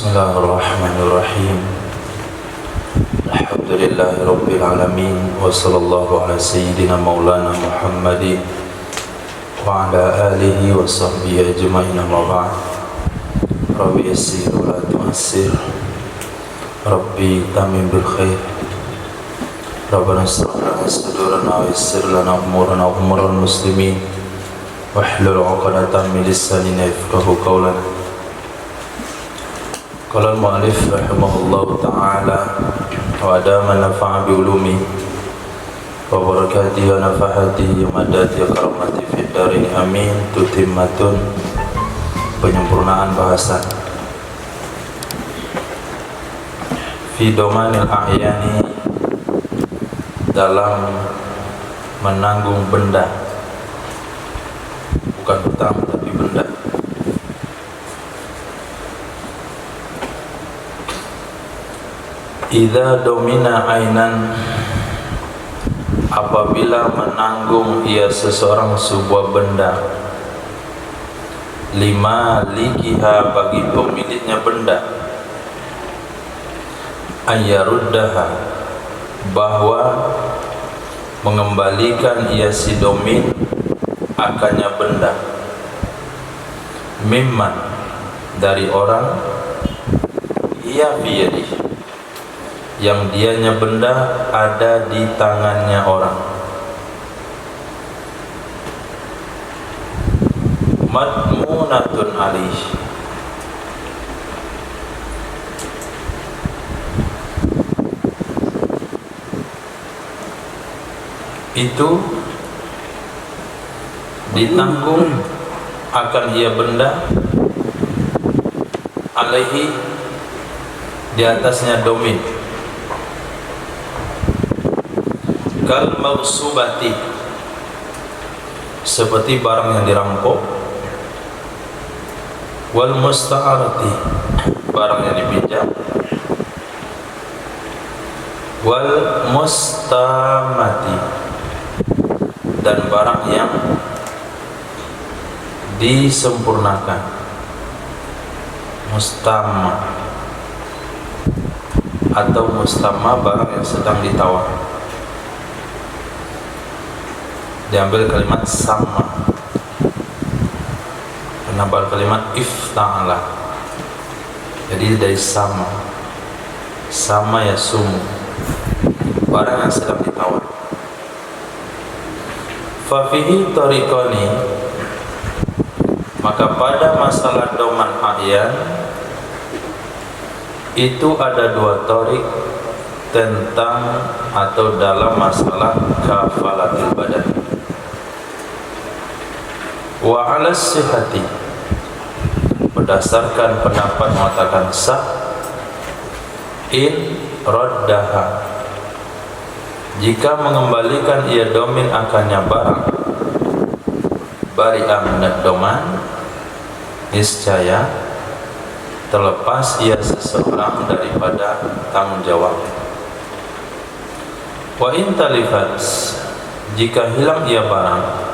Bismillahirrahmanirrahim. Alhamdulillahi rabbil alamin. Wa sallallahu ala sayyidina maulana Muhammadin wa ala alihi wa sahbihi ajma'in, amma ba'd. Rabbi yassir wa la tu'assir, Rabbi tamim bil khair. Rabbana ishrah lana sadrana wa yassir lana umurana wa umural muslimin wahlul 'uqdatam min lisanina yafqahu qawlana. Qala al-mu'allif rahimahullahu ta'ala wa adama nafa'a bi ulumi wa barakatihi wa nafahatihi wa madati wa karamati fid darin amin. Tutimmatun, penyempurnaan bahasa fi domanil a'yani, dalam menanggung benda, bukan hutang tapi benda. Idza domina ainan, apabila menanggung ia seseorang sebuah benda, lima likiha, bagi pemiliknya benda, ayyaruddaha, bahwa mengembalikan ia si domin akannya benda, mimman, dari orang, ia biyadihi, yang dianya benda ada di tangannya orang, madmunatun alaih, itu ditanggung akan ia benda, alaihi, di atasnya domin, kal maghsubati, seperti barang yang dirampok, wal musta'arati, barang yang dipinjam, wal mustamati, dan barang yang disempurnakan. Mustama atau mustama, barang yang sedang ditawar. Diambil kalimat sama, penambah kalimat ifta'ala, jadi dari sama ya sumu, barang yang sedang ditawar. Fafihi tariqani, maka pada masalah doman a'yan itu ada dua tariq tentang atau dalam masalah kafalatul badan. Wa 'ala sihhati, berdasarkan pendapat mengatakan sah, in raddaha, jika mengembalikan ia domin akannya barang, bari'a minad doman, niscaya terlepas ia seseorang daripada tanggung jawab. Wa in talifat, jika hilang ia barang,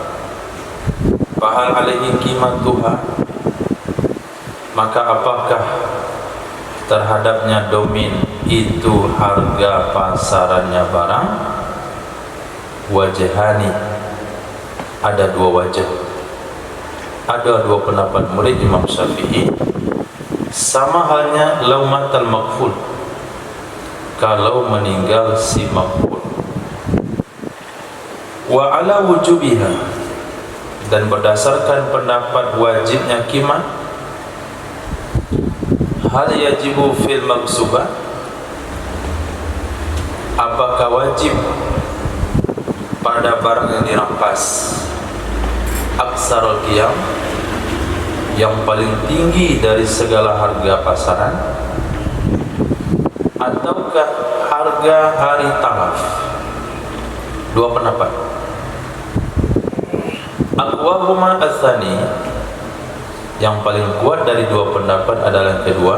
fahal alaihi qimatuha, maka apakah terhadapnya domin itu harga pasarannya barang? Wajhani, ada dua wajah, ada dua pendapat murid Imam Syafi'i. Sama halnya laumatal maqful, kalau meninggal si maqful. Wa ala wujubiha, dan berdasarkan pendapat wajibnya qimah, hal yajibu fil maghsubah, apakah wajib pada barang yang dirampas, aksarul qiyam, yang paling tinggi dari segala harga pasaran, ataukah harga hari talaf? Dua pendapat. Aqwahuma atsani, yang paling kuat dari dua pendapat adalah yang kedua,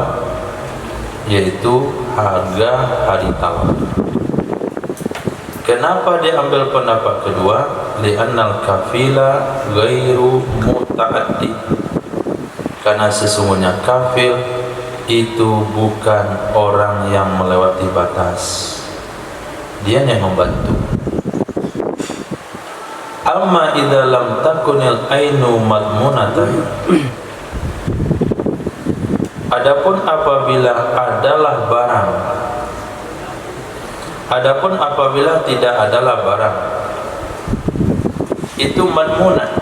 yaitu harga hari talaf. Kenapa dia ambil pendapat kedua? Li'annal kafila ghairu muta'addi, karena sesungguhnya kafil itu bukan orang yang melewati batas, dia yang membantu. Amma idza lam takunil ainu madmunatan, adapun apabila adalah barang, adapun apabila tidak adalah barang, itu madmunah,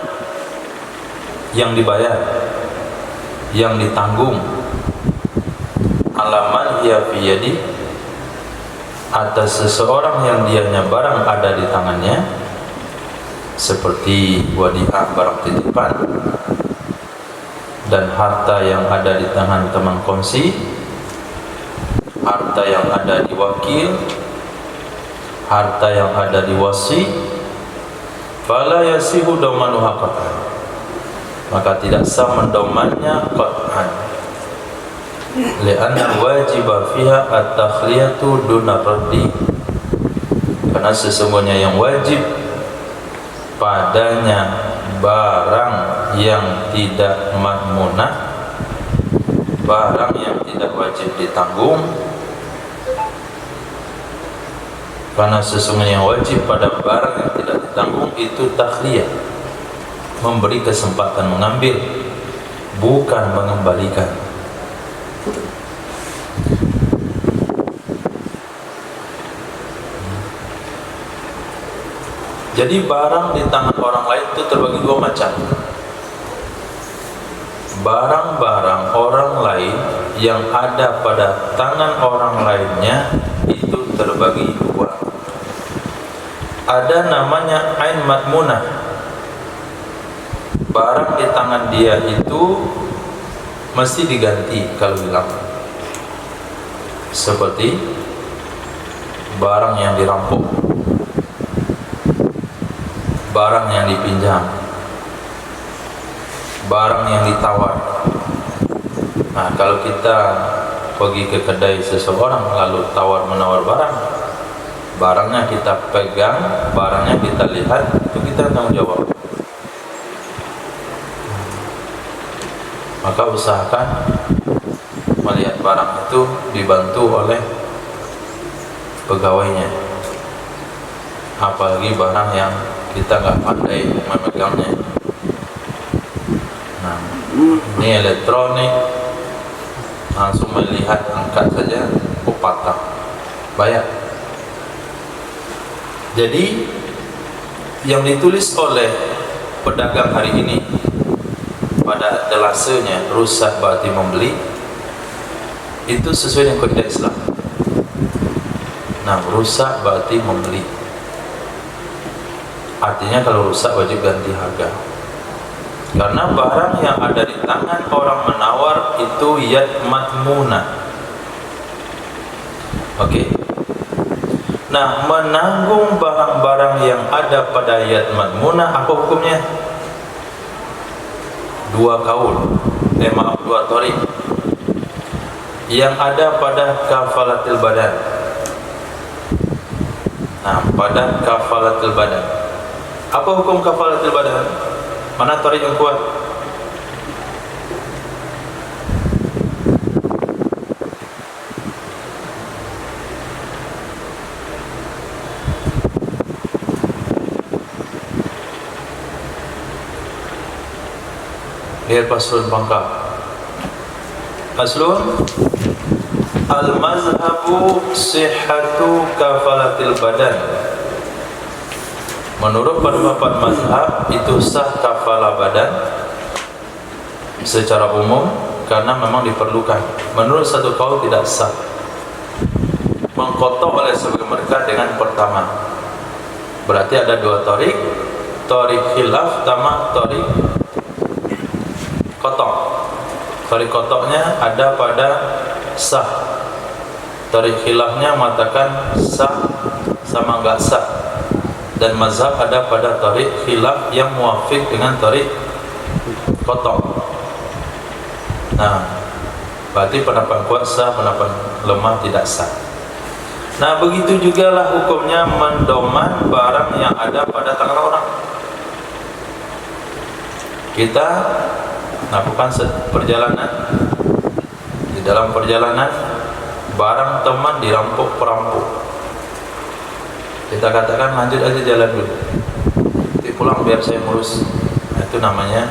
yang dibayar, yang ditanggung, alaman hiya fi yadi, atas seseorang yang dianya barang ada di tangannya, seperti wadiah, barang titipan, dan harta yang ada di tangan teman kongsi, harta yang ada di wakil, harta yang ada di wasi, fala yasihu damanuha qat'an, maka tidak sah mendomannya qat'an, li'anna wajiba fiha at-takhliyatu duna raddi, karena sesungguhnya yang wajib padanya barang yang tidak madmunah, barang yang tidak wajib ditanggung, karena sesungguhnya yang wajib pada barang yang tidak ditanggung itu takhliyah, memberi kesempatan mengambil, bukan mengembalikan. Jadi barang di tangan orang lain itu terbagi dua macam. Barang-barang orang lain yang ada pada tangan orang lainnya itu terbagi dua. Ada namanya ain madmunah, barang di tangan dia itu mesti diganti kalau hilang, seperti barang yang dirampok, barang yang dipinjam, barang yang ditawar. Nah, kalau kita pergi ke kedai seseorang lalu tawar menawar barang, barangnya kita pegang, barangnya kita lihat, itu kita tanggung jawab. Maka usahakan melihat barang itu dibantu oleh pegawainya, apalagi barang yang kita nggak pandai memegangnya. Nah, ini elektronik, langsung melihat, angkat saja, patah, bayar. Jadi yang ditulis oleh pedagang hari ini pada telasenya rusak berarti membeli, itu sesuai dengan kaidah Islam. Nah, rusak berarti membeli, artinya kalau rusak wajib ganti harga. Karena barang yang ada di tangan orang menawar itu yad madmunah. Oke. Nah, menanggung barang-barang yang ada pada yad madmunah apa hukumnya? Dua torik yang ada pada kafalatil badan. Nah, pada kafalatil badan, apa hukum kafalatil badan? Mana tarik yang kuat? Lihat paslon pangkal. Paslon al-mazhabu sihhatu kafalatil badan. Menurut pendapat mazhab itu sah kafalah badan secara umum karena memang diperlukan. Menurut satu kaul tidak sah. Mengkotok oleh sebagian mereka dengan pertama. Berarti ada dua tarik khilaf sama tarik kotok. Tarik kotoknya ada pada sah. Tarik khilafnya mengatakan sah sama enggak sah. Dan mazhab ada pada tarik khilaf yang muafik dengan tarik kotok. Nah, berarti pendapat kuat sah, pendapat lemah tidak sah. Nah, begitu jugalah hukumnya mendoman barang yang ada pada tangan orang. Kita lakukan perjalanan di dalam perjalanan barang teman dirampok perampok, kita katakan lanjut aja jalan dulu, nanti pulang biar saya ngurus. Nah, itu namanya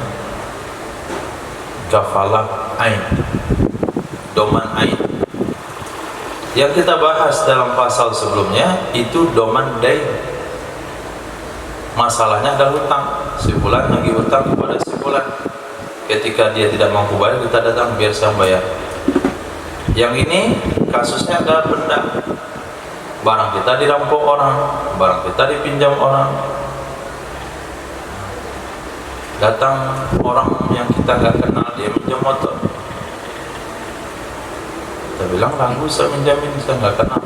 kafalah ain, doman ain. Yang kita bahas dalam pasal sebelumnya itu doman dain. Masalahnya adalah hutang. Si fulan lagi hutang kepada si fulan. Ketika dia tidak mampu bayar, kita datang biar saya bayar. Yang ini kasusnya adalah benda. Barang kita dirampok orang, barang kita dipinjam orang. Datang orang yang kita nggak kenal, dia minjam motor. Kita bilang, "Ganggu, saya minjamin, saya nggak kenal."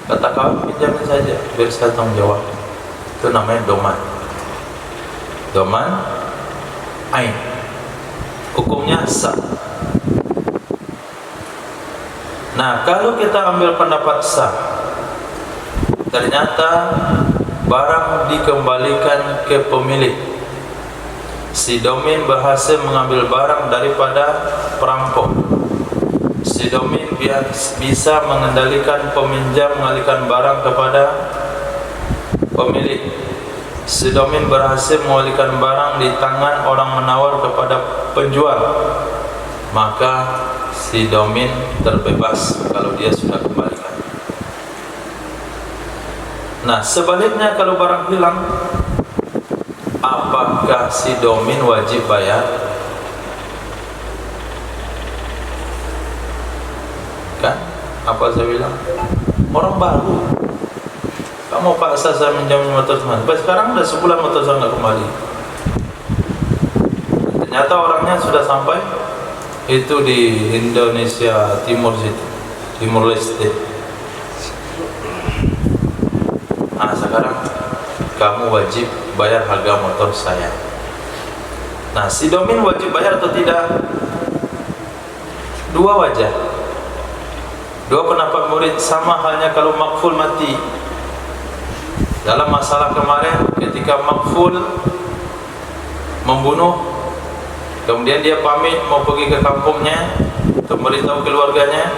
Kata kawan, "Pinjamin saja, biar saya tanggung jawab." Itu namanya doman. Doman ain. Hukumnya sah. Nah, kalau kita ambil pendapat sah, ternyata barang dikembalikan ke pemilik. Si domin berhasil mengambil barang daripada perampok. Si domin bisa mengendalikan peminjam mengalihkan barang kepada pemilik. Si domin berhasil mengalihkan barang di tangan orang menawar kepada penjual. Maka si domin terbebas kalau dia sudah kembalikan. Nah, sebaliknya kalau barang hilang, apakah si domin wajib bayar? Kan? Apa saya bilang? Orang baru, kamu paksa saya minjam motor teman. Sekarang udah sebulan motor saya nggak kembali. Ternyata orangnya sudah sampai itu di Indonesia Timur situ, Timur Leste. Nah, sekarang kamu wajib bayar harga motor saya. Nah, si domin wajib bayar atau tidak? Dua wajah, dua pendapat murid. Sama halnya kalau makful mati. Dalam masalah kemarin, ketika makful membunuh, kemudian dia pamit mau pergi ke kampungnya untuk memberitahu keluarganya,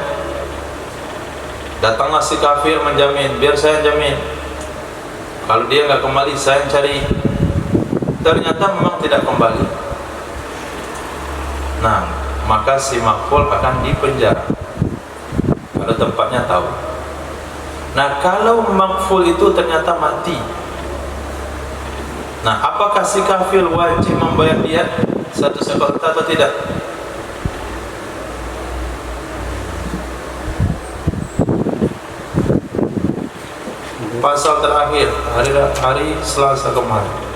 datanglah si kafir menjamin, biar saya jamin, kalau dia nggak kembali saya cari. Ternyata memang tidak kembali. Nah, maka si makful akan dipenjara karena tempatnya tahu. Nah, kalau makful itu ternyata mati, nah, apakah si kafir wajib membayar diat satu ekor unta atau tidak? Pasal terakhir hari Selasa kemarin.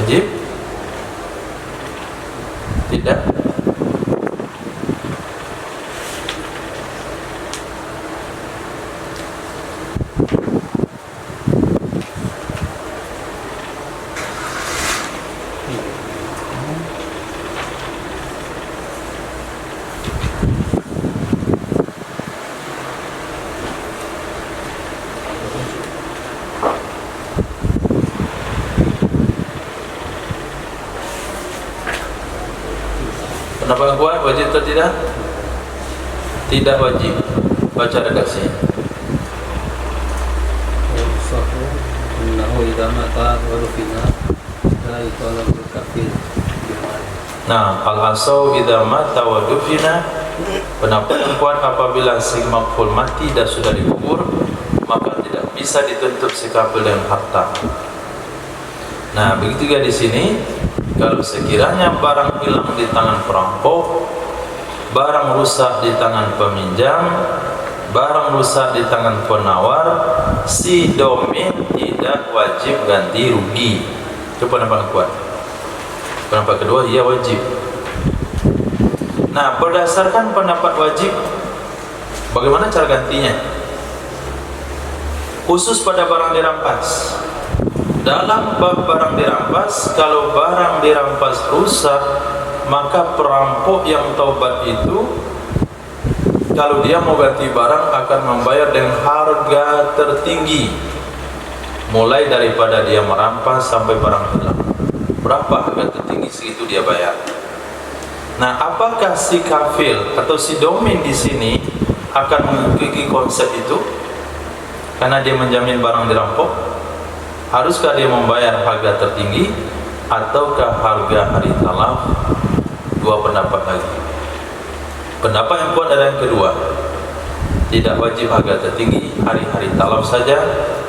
Wajib? Tidak? Pendapat kuat wajib atau tidak? Tidak wajib. Baca redaksi. Nah, al-asau idza mata wa dufina. Pendapat yang kuat, apabila si makful mati dan sudah dikubur, maka tidak bisa dituntut si kafir dengan harta. Nah, begitu juga di sini. Kalau sekiranya barang hilang di tangan perampok, barang rusak di tangan peminjam, barang rusak di tangan penawar, si domin tidak wajib ganti rugi. Itu pendapat kuat. Pendapat kedua, ia wajib. Nah, berdasarkan pendapat wajib, bagaimana cara gantinya? Khusus pada barang dirampas. Dalam bab barang dirampas, kalau barang dirampas rusak, maka perampok yang taubat itu kalau dia mau ganti barang akan membayar dengan harga tertinggi, mulai daripada dia merampas sampai barang hilang. Berapa harga tertinggi, segitu dia bayar. Nah, apakah si kafil atau si domin di sini akan mengikuti konsep itu karena dia menjamin barang dirampok? Haruskah dia membayar harga tertinggi ataukah harga hari talaf? Dua pendapat lagi. Pendapat yang kuat adalah yang kedua, tidak wajib harga tertinggi, hari-hari talaf saja,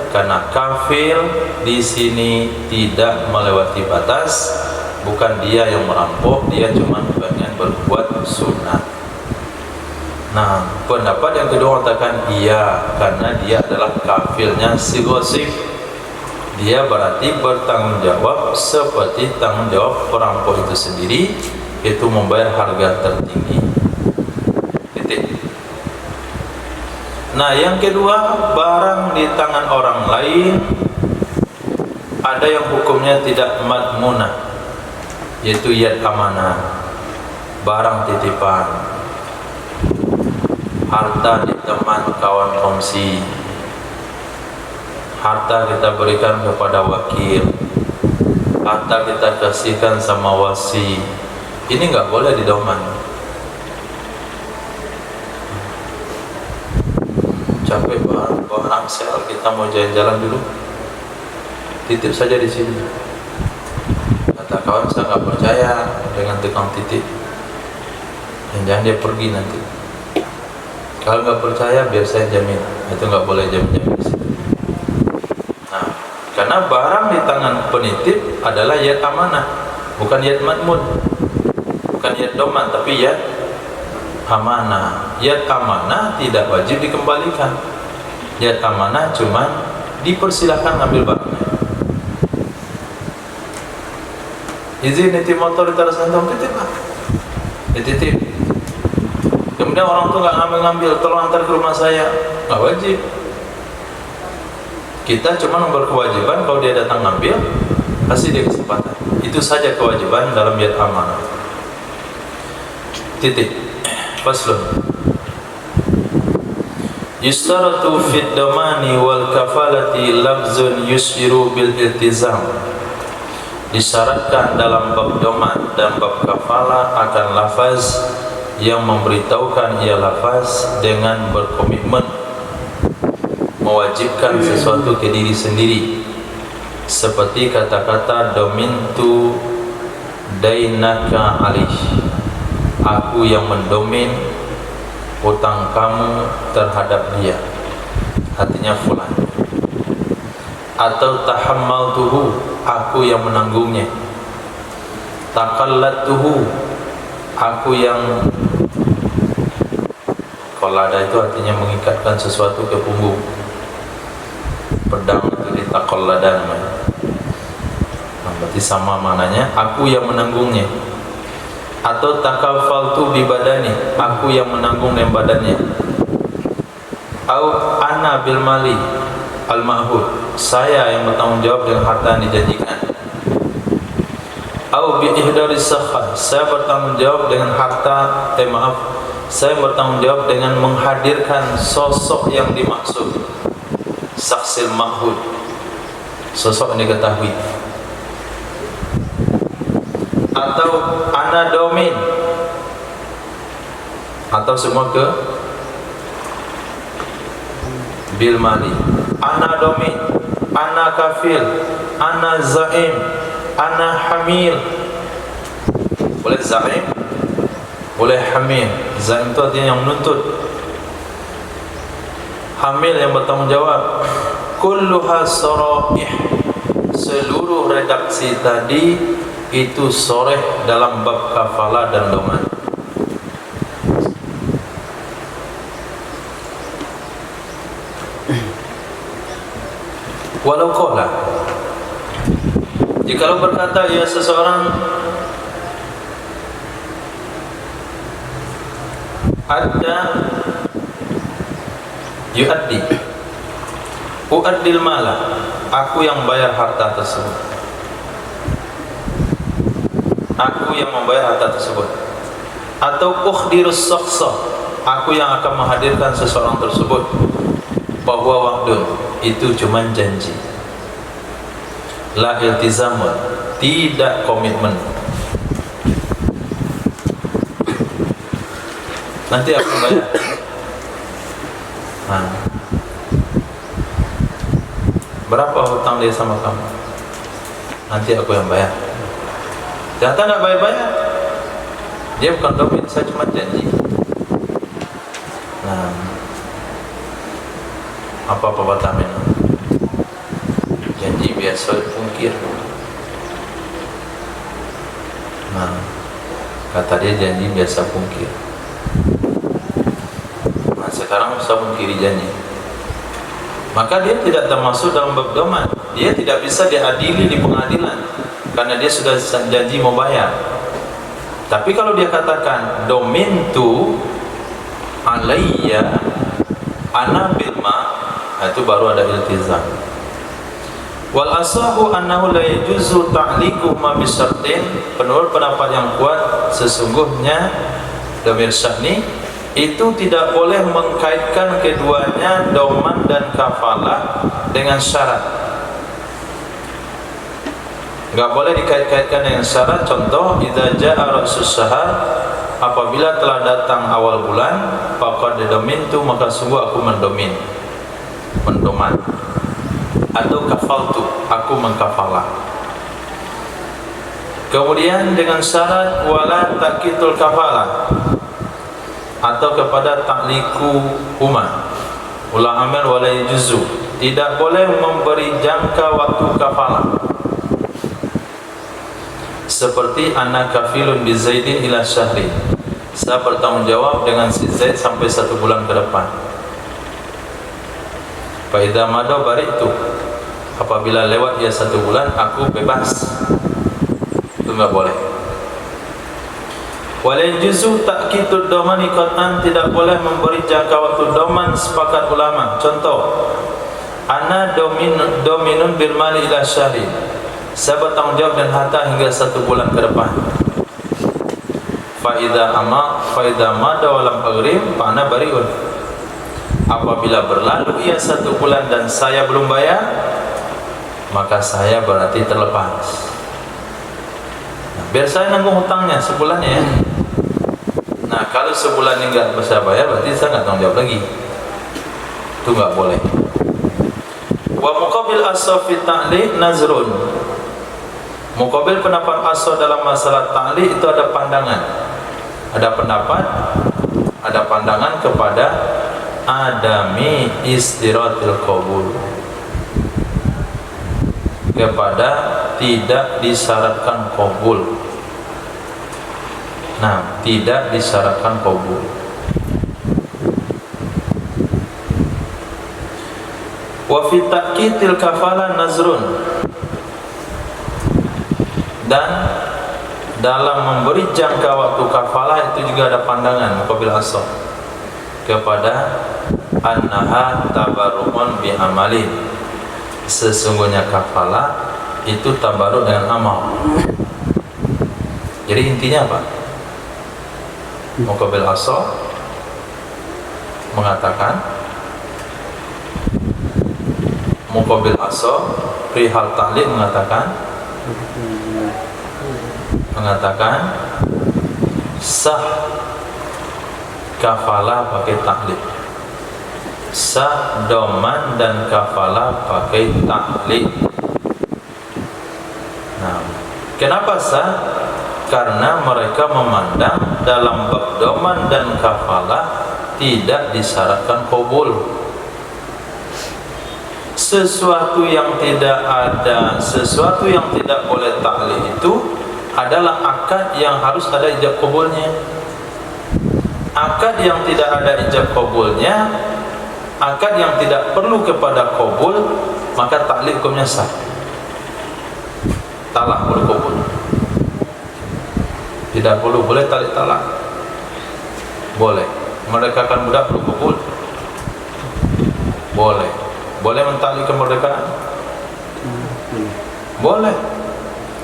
karena kafir di sini tidak melewati batas, bukan dia yang merampok, dia cuma bagian berbuat sunnah. Nah, pendapat yang kedua mengatakan iya, karena dia adalah kafirnya si ghasib. Dia berarti bertanggung jawab seperti tanggung jawab perampok itu sendiri, itu membayar harga tertinggi. Nah, yang kedua, barang di tangan orang lain ada yang hukumnya tidak madmunah, yaitu yad amanah, barang titipan, harta di teman kawan kongsi, harta kita berikan kepada wakil, harta kita kasihkan sama wasi. Ini nggak boleh didoman. Capek bawa Amsel, kita mau jalan-jalan dulu, titip saja di sini. Kata kawan, saya nggak percaya dengan tukang titip, jangan dia pergi nanti. Kalau nggak percaya, biar saya jamin. Itu nggak boleh jamin-jamin di sini. Nah, karena barang di tangan penitip adalah yad amanah, bukan yad madmun, bukan yad doman, tapi yad amanah. Yad amanah tidak wajib dikembalikan. Yad amanah cuma dipersilahkan ambil barangnya. Izin nitip motor di teras antum, titip lah, dititip. Kemudian orang tuh nggak ngambil, tolong antar ke rumah saya, nggak wajib. Kita cuma berkewajiban kalau dia datang ngambil, kasih dia kesempatan. Itu saja kewajiban dalam yad amanah. Titik. Faslun. Yustaratu fid damani wal kafalati lafzun yusyiru bil iltizam. Disyaratkan dalam bab doman dan bab kafalah akan lafaz yang memberitahukan ia lafaz dengan berkomitmen, mewajibkan sesuatu ke diri sendiri, seperti kata-kata domintu dainaka alih, aku yang mendomin utang kamu terhadap dia, artinya fulan. Atau tahammaltuhu, aku yang menanggungnya. Taqallatuhu, aku yang, qallada itu artinya mengikatkan sesuatu ke punggung. Pedang itu ditaqallada namanya. Nah, berarti sama maknanya, aku yang menanggungnya. Atau takafaltu bi badani, aku yang menanggung dengan badannya. Au ana bil mali al ma'hud, saya yang bertanggung jawab dengan harta yang dijanjikan. Au bi ihdaris sakha, saya bertanggung jawab dengan harta, saya bertanggung jawab dengan menghadirkan sosok yang dimaksud. Saksil ma'hud, sosok yang diketahui. Atau ana domin, atau semua ke bil mali. Ana domin, ana kafil, ana zaim, ana hamil. Boleh zaim, boleh hamil. Zaim itu artinya yang menuntut, hamil yang bertanggung jawab. Kulluha saraih, seluruh redaksi tadi itu soreh dalam bab kafalah dan doman. Walau qala, jikalau berkata ya seseorang, ada yuaddi, uaddil mala, aku yang bayar harta tersebut. aku yang membayar harta tersebut. Atau ukhdirus syakhsa, aku yang akan menghadirkan seseorang tersebut. Bahwa wa'dun, itu cuma janji. La iltizamun, tidak komitmen. Nanti aku bayar. Berapa hutang dia sama kamu? Nanti aku yang bayar. Ternyata nggak bayar-bayar. Dia bukan domin, saya cuma janji. Apa batamin? Janji biasa pungkir. Kata dia janji biasa pungkir. Sekarang bisa mungkiri janji, maka dia tidak termasuk dalam bab doman. Dia tidak bisa diadili di pengadilan karena dia sudah janji mau bayar. Tapi kalau dia katakan domintu alayya ana bilma, itu baru ada iltizam. Wal asahu annahu la yajuzu ta'liqu ma bisyartin. Menurut pendapat yang kuat, sesungguhnya dhamir sya'ni itu tidak boleh mengkaitkan keduanya, doman dan kafalah, dengan syarat. Enggak boleh dikait-kaitkan dengan syarat. Contoh, idza jaa ra'sus syahar, apabila telah datang awal bulan, faqad domintu, maka sungguh aku mendoman. Atau kafaltu, aku mengkafalah. Kemudian dengan syarat wala takitul kafalah, atau kepada ta'liku umah ulah amir wala yajuzu, tidak boleh memberi jangka waktu kafalah. Seperti anak kafilun bi Zaidin ila syahri, saya bertanggung jawab dengan si Zaid sampai 1 bulan ke depan. Fa idza mada baritu, apabila lewat dia 1 bulan aku bebas. Itu enggak boleh. Wala juzu ta'kitud domani qat'an, tidak boleh memberi jangka waktu doman, sepakat ulama. Contoh, ana dominun bil mali ila syahri, saya bertanggung jawab dan harta hingga 1 bulan ke depan. Fa idza mada wa lam aghrim fa ana bariun, apabila berlalu ia 1 bulan dan saya belum bayar, maka saya berarti terlepas. Biar saya nanggung hutangnya sebulan ya. Nah, kalau sebulan ini enggak bisa bayar, berarti saya enggak tanggung jawab lagi. Itu enggak boleh. Wa muqabil as-safi ta'liq nazrun. Muqabil pendapat as dalam masalah ta'liq itu ada pandangan. Ada pendapat, ada pandangan kepada adami istiratil qabul, kepada tidak disyaratkan qabul. Nah, tidak disyaratkan qabul. Wa fi ta'kitil kafalah nazrun, dan dalam memberi jangka waktu kafalah itu juga ada pandangan muqabil asal kepada annaha tabarru'un bi amalin, sesungguhnya kafalah itu tabarruk dengan amal. Jadi intinya apa? Muqabil asal mengatakan, muqabil asal perihal ta'liq mengatakan sah kafalah pakai ta'liq, sah doman dan kafalah pakai ta'liq. Nah, kenapa sah? Karena mereka memandang dalam bab doman dan kafalah tidak disyaratkan qabul. Sesuatu yang tidak ada, sesuatu yang tidak boleh ta'liq itu adalah akad yang harus ada ijab qabulnya. Akad yang tidak ada ijab qabulnya, akad yang tidak perlu kepada qabul, maka ta'liq hukumnya sah. Talak boleh qabul, tidak perlu. Boleh ta'liq talak, boleh. Memerdekakan budak perlu qabul, boleh. Boleh mentalik kemerdekaan, boleh.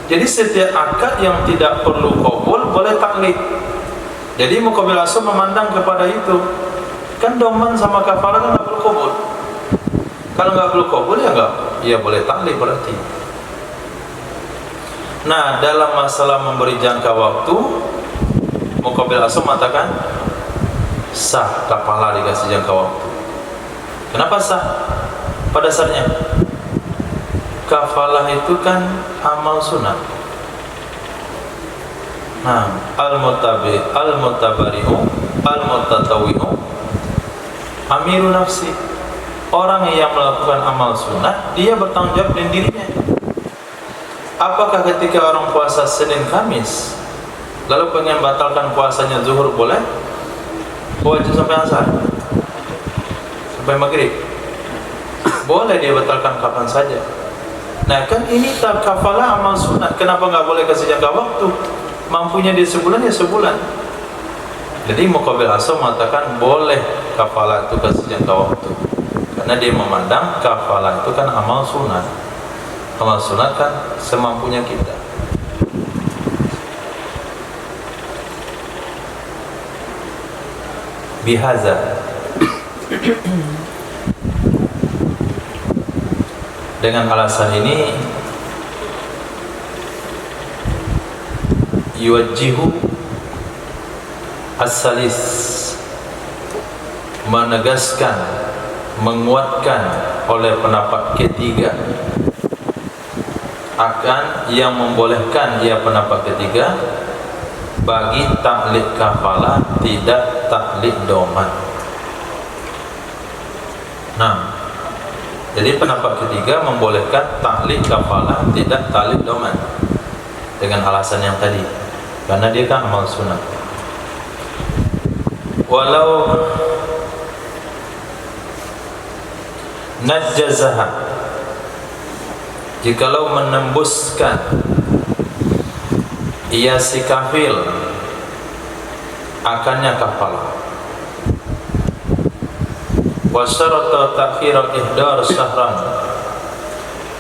Jadi setiap akad yang tidak perlu qabul boleh taklid. Jadi muqabil asal memandang kepada itu. Kan doman sama kafalah kan nggak perlu qabul. Kalau nggak perlu qabul ya nggak, ya boleh taklid berarti. Nah, dalam masalah memberi jangka waktu, muqabil asal mengatakan sah kafalah dikasih jangka waktu. Kenapa sah? Pada dasarnya kafalah itu kan amal sunat. Nah, al-mutabari'u al-mutatawi'u amiru nafsi. Orang yang melakukan amal sunat, dia bertanggung jawab dengan dirinya. Apakah ketika orang puasa Senin Kamis lalu pengen batalkan puasanya zuhur boleh? Wajib sampai asar, sampai maghrib boleh dia batalkan kapan saja. Nah kan ini kafalah amal sunat, kenapa nggak boleh kasih jangka waktu? Mampunya dia sebulan ya sebulan. Jadi muqabil asal mengatakan boleh kafalah itu kasih jangka waktu, karena dia memandang kafalah itu kan amal sunat. Amal sunat kan semampunya kita. Bihaza, dengan alasan ini yuwajjihu as-salis, menegaskan, menguatkan oleh pendapat ketiga akan yang membolehkan ia pendapat ketiga bagi taklid kafalah tidak taklid doman. Nah, jadi pendapat ketiga membolehkan taklid kafalah tidak taklid doman dengan alasan yang tadi, karena dia kan amal sunat. Walau najjazaha, jikalau menembuskan ia si kafil akannya kafalah, wa syarata ta'khira ihdar syahran,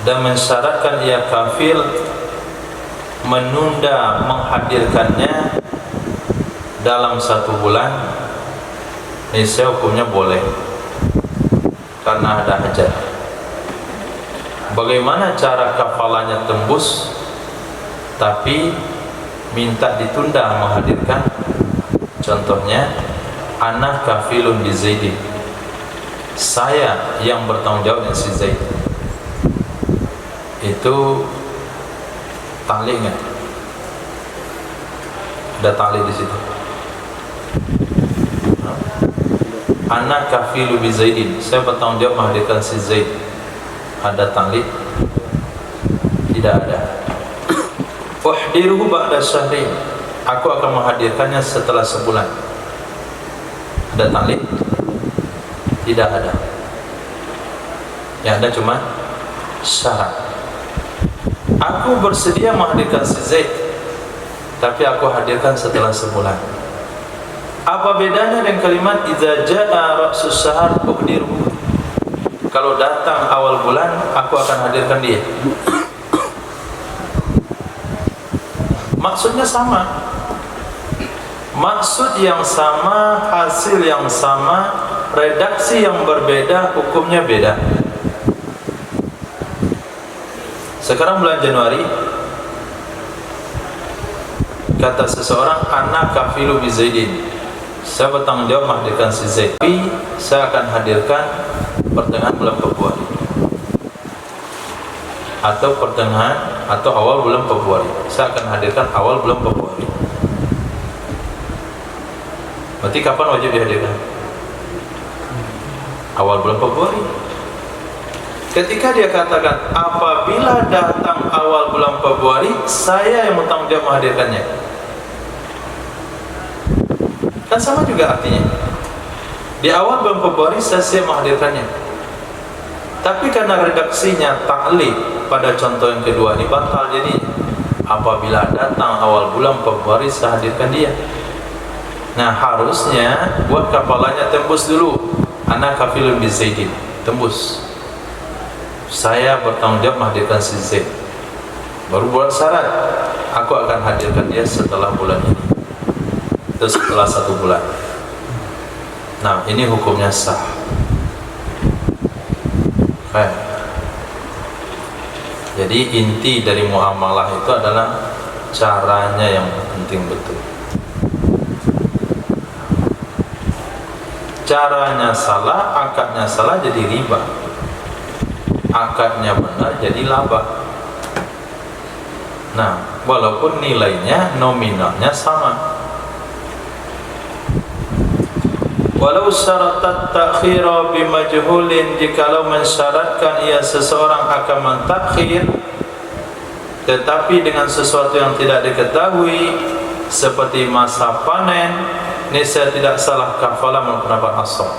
dan mensyaratkan ia kafil menunda menghadirkannya dalam 1 bulan, niscaya hukumnya boleh karena ada hajat. Bagaimana cara kafalahnya tembus tapi minta ditunda menghadirkan? Contohnya, ana kafilun bi Zaidin, saya yang bertanggung jawab dengan si Zaid. Itu taklid nggak? Ada taklid di situ. Ana kafilu bi Zaidin, saya bertanggung jawab menghadirkan si Zaid. Ada taklid? Tidak ada. Uhdiruhu ba'da syahrin, aku akan menghadirkannya setelah sebulan. Ada taklid? Tidak ada. Yang ada cuma syarat. Aku bersedia menghadirkan si Zaid, tapi aku hadirkan setelah sebulan. Apa bedanya dengan kalimat idza jaa ra'sus syahr uhdiruhu? Kalau datang awal bulan, aku akan hadirkan dia. Maksudnya sama, maksud yang sama, hasil yang sama, redaksi yang berbeda, hukumnya beda. Sekarang bulan Januari, kata seseorang, ana kafilu bi Zaidin, saya bertanggung jawab menghadirkan si Zaid, tapi saya akan hadirkan pertengahan bulan Februari, atau pertengahan atau awal bulan Februari. Saya akan hadirkan awal bulan Februari. Berarti kapan wajib dihadirkan? Awal bulan Februari. Ketika dia katakan apabila datang awal bulan Februari, saya yang bertanggung jawab menghadirkannya, kan sama juga artinya. Di awal bulan Februari saya siap menghadirkannya, tapi karena redaksinya taklid pada contoh yang kedua ini batal. Jadi apabila datang awal bulan Februari saya hadirkan dia. Nah, harusnya buat kafalahnya tembus dulu. Ana kafilun bi Zaidin, tembus. Saya bertanggung jawab menghadirkan si Zaid. baru buat syarat, aku akan hadirkan dia setelah bulan ini, itu setelah 1 bulan. Nah, ini hukumnya sah. Jadi inti dari muamalah itu adalah caranya yang penting betul. Caranya salah, akadnya salah, jadi riba. Akadnya benar, jadi laba. Nah, walaupun nilainya nominalnya sama. Walau syaratat takhira bimajhulin, jikalau mensyaratkan ia seseorang akan mentakhir tetapi dengan sesuatu yang tidak diketahui seperti masa panen, niscaya tidak salah kafalah menurut pendapat ashab.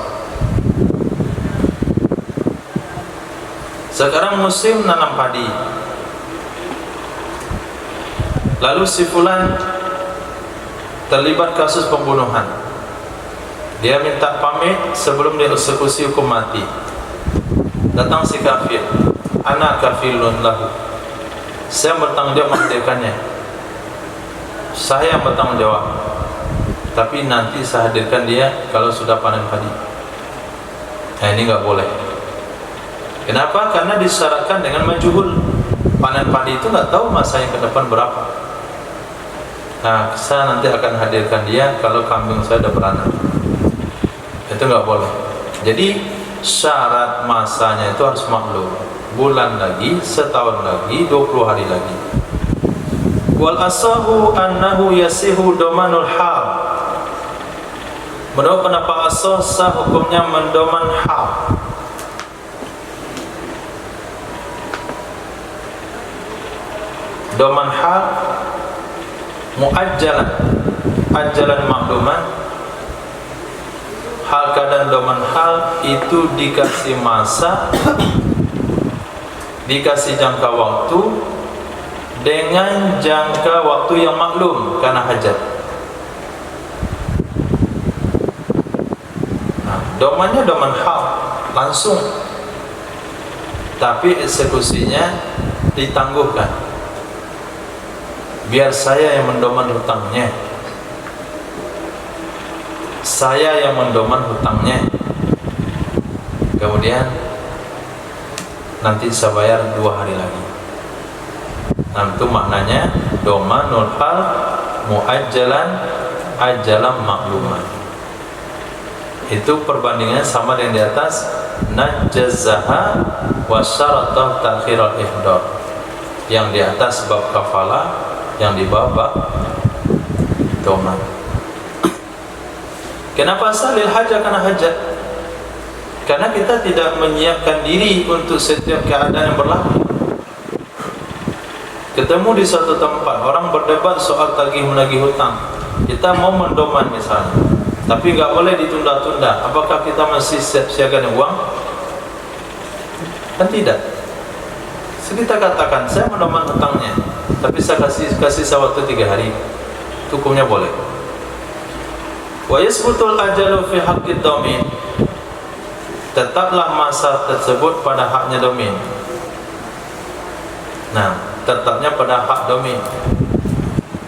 Sekarang musim nanam padi, lalu si fulan terlibat kasus pembunuhan. Dia minta pamit sebelum dieksekusi hukum mati. Datang si kafir, ana kafilun lahu, saya bertanggung jawab menghadirkannya, saya yang bertanggung jawab, tapi nanti saya hadirkan dia kalau sudah panen padi. Nah, ini nggak boleh. Kenapa? Karena disyaratkan dengan majhul. Panen padi itu nggak tahu masanya ke depan berapa. Nah, saya nanti akan hadirkan dia kalau kambing saya udah beranak. Itu nggak boleh. Jadi syarat masanya itu harus maklum. Bulan lagi, setahun lagi, 20 hari lagi. Wal asahu annahu yasihu domanul hal. Menurut pendapat asah, sah hukumnya mendoman hal. Doman hal muajjalan, ajalan makluman. Hal keadaan doman hal itu dikasih masa, dikasih jangka waktu dengan jangka waktu yang maklum karena hajat. Nah, domannya doman hal langsung, tapi eksekusinya ditangguhkan. Biar saya yang mendoman hutangnya, saya yang mendoman hutangnya, kemudian nanti saya bayar 2 hari lagi. Nah, itu maknanya domanul hal muajjalan ajalan makluman. Itu perbandingannya sama dengan di atas, najazzaha wa syarata ta'khirul ihdar. Yang di atas bab kafalah, yang di bawah bab doman. Kenapa salil hajat? Karena hajat. Karena kita tidak menyiapkan diri untuk setiap keadaan yang berlaku. Ketemu di suatu tempat, orang berdebat soal tagih menagih hutang. Kita mau mendoman misalnya, tapi nggak boleh ditunda-tunda. Apakah kita masih siapkan uang? Kan tidak. Kita katakan saya mendoman hutangnya, tapi saya kasih waktu 3 hari. Hukumnya boleh. Wa yasbutul ajalu fi haqqid domin. Tetaplah masa tersebut pada haknya domin. Nah, tetapnya pada hak domin.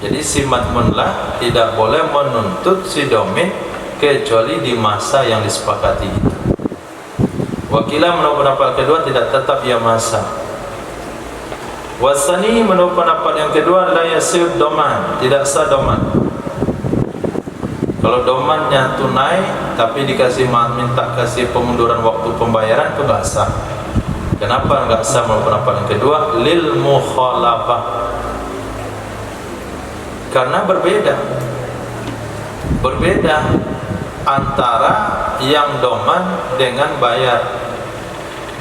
Jadi si madmunlah tidak boleh menuntut si domin kecuali di masa yang disepakati itu. Wakilah menurut pendapat kedua tidak tetap ia masa. Wasani menurut pendapat yang kedua la yasir doman, tidak sah doman. Kalau domannya tunai tapi dikasih minta kasih pengunduran waktu pembayaran, itu nggak sah. Kenapa nggak sah menurut pendapat yang kedua? Lil mukhalafah. Karena berbeda antara yang doman dengan bayar.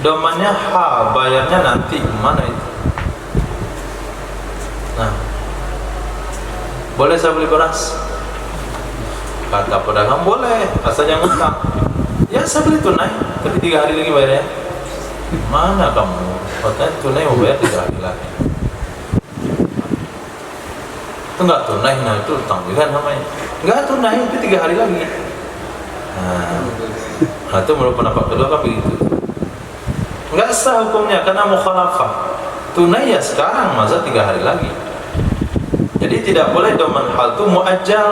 Domannya hal, bayarnya nanti. Mana itu? Nah, boleh saya beli beras? Kata pedagang boleh, asal jangan ngutang. Ya saya beli tunai, tapi 3 hari lagi bayarnya. Mana kamu? Katanya tunai mau bayar 3 hari lagi. Itu nggak tunai, nah itu utang juga namanya. Nggak tunai, itu 3 hari lagi. Nah itu menurut pendapat kedua kan begitu. Nggak sah hukumnya karena mukhalafah. tunai ya sekarang, masa 3 hari lagi. Jadi tidak boleh doman hal itu muajjal.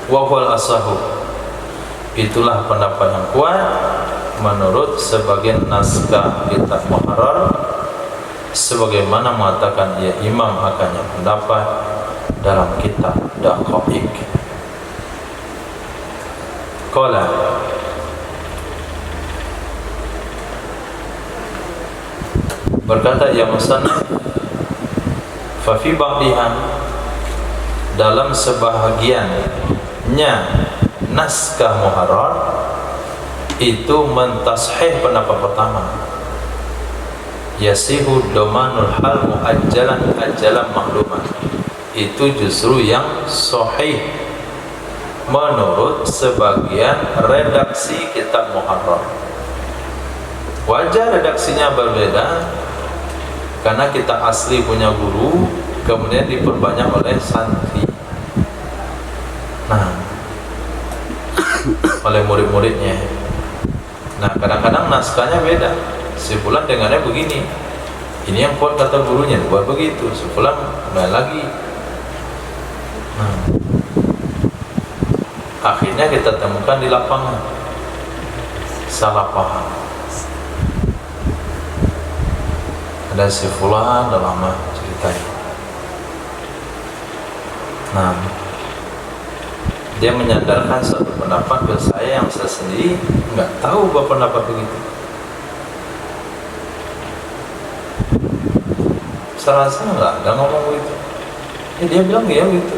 Wa huwal asahu. Itulah pendapat yang kuat menurut sebagian naskah kitab Muharrar, sebagaimana mengatakan ya Imam akannya pendapat dalam kitab Daqaiq. Qala berkata ya musannaf, fa fi ba'diha, dalam sebahagiannya naskah Muharrar itu mentashih pendapat pertama, yasihu domanul hal muajjalan ajalan makluman, itu justru yang sahih menurut sebagian redaksi kitab Muharrar. Wajar redaksinya berbeda karena kita asli punya guru, kemudian diperbanyak oleh santri, oleh murid-muridnya. Nah, kadang-kadang naskahnya beda. Sebulan dengannya begini, ini yang kuat kata gurunya, buat begitu. Sebulan lain lagi. Akhirnya kita temukan di lapangan salah paham. Ada si fulan, udah lama ceritanya. Dia menyandarkan satu pendapat ke saya yang saya sendiri nggak tahu bahwa pendapat begitu. Saya rasa nggak ada ngomong begitu. Dia bilang ya gitu.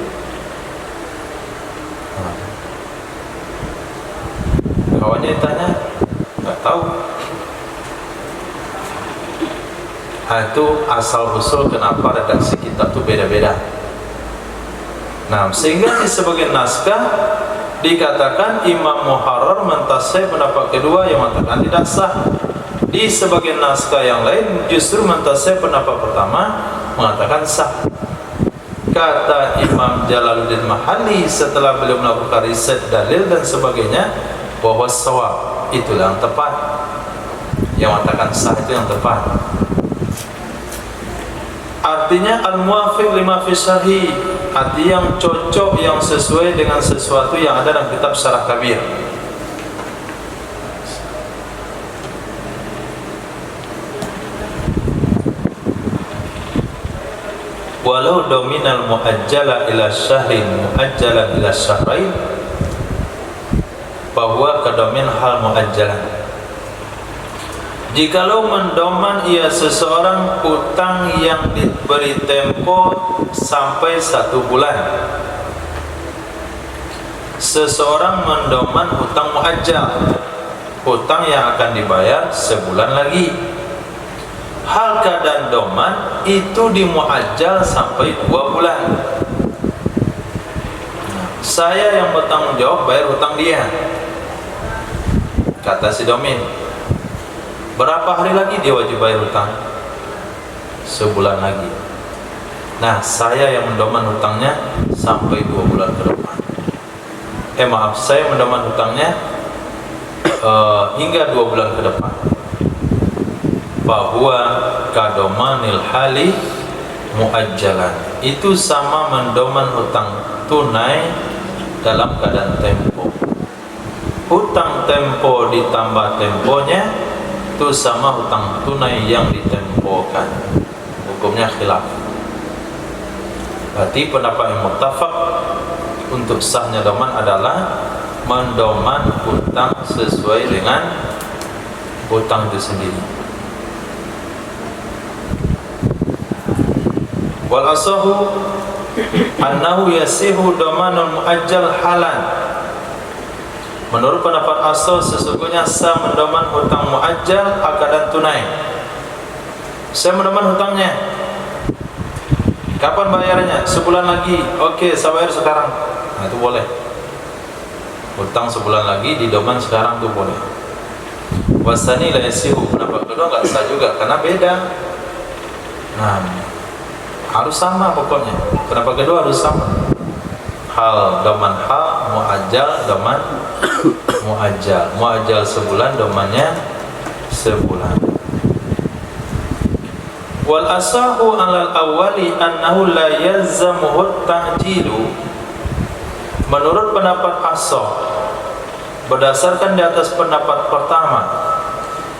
Kawannya ditanya, nggak tahu. Itu asal usul kenapa redaksi kitab itu beda-beda. Sehingga di sebagian naskah dikatakan Imam Muharrar mentashih pendapat kedua yang mengatakan tidak sah. Di sebagian naskah yang lain justru mentashih pendapat pertama mengatakan sah. Kata Imam Jalaluddin Mahalli setelah beliau melakukan riset dalil dan sebagainya, bahwa shawab itulah yang tepat, yang mengatakan sah itu yang tepat. Artinya al-muwafiq lima fi syarhi, arti yang cocok, yang sesuai dengan sesuatu yang ada dalam kitab Syarah Kabir. Walau dominal muajjala ila syahrin muajjalan ila syahrain, bahwa kedomin hal muajjalan. Jikalau mendoman ia seseorang hutang yang diberi tempo sampai 1 bulan, seseorang mendoman hutang muajjal, hutang yang akan dibayar sebulan lagi. Hal keadaan doman itu dimuajjal sampai 2 bulan. Saya yang bertanggung jawab bayar hutang dia, kata si domin. Berapa hari lagi dia wajib bayar hutang? Sebulan lagi. Saya yang mendoman hutangnya sampai 2 bulan ke depan. Saya mendoman hutangnya hingga 2 bulan ke depan. Bahwa kadomanil hali muajjalan, itu sama mendoman hutang tunai dalam keadaan tempo. Hutang tempo ditambah temponya itu sama hutang tunai yang ditempokan. Hukumnya khilaf. Berarti pendapat yang muttafaq untuk sahnya doman adalah mendoman hutang sesuai dengan hutang itu sendiri. Wal asahu annahu yasihu domanul muajjal halan. Menurut pendapat asal sesungguhnya sah mendoman hutang muajjal keadaan tunai. Saya mendoman hutangnya, kapan bayarnya? Sebulan lagi. Oke, saya bayar sekarang. Itu boleh. Hutang sebulan lagi didoman sekarang itu boleh. Wasani la yasihu, pendapat kedua nggak sah juga karena beda. Harus sama pokoknya. Pendapat kedua harus sama. Hal doman hal, muajjal doman muajjal. Muajjal sebulan, domannya sebulan. Wal asahu 'alal awwali annahu la yalzamuhu ta'jilu. Menurut pendapat asah, berdasarkan di atas pendapat pertama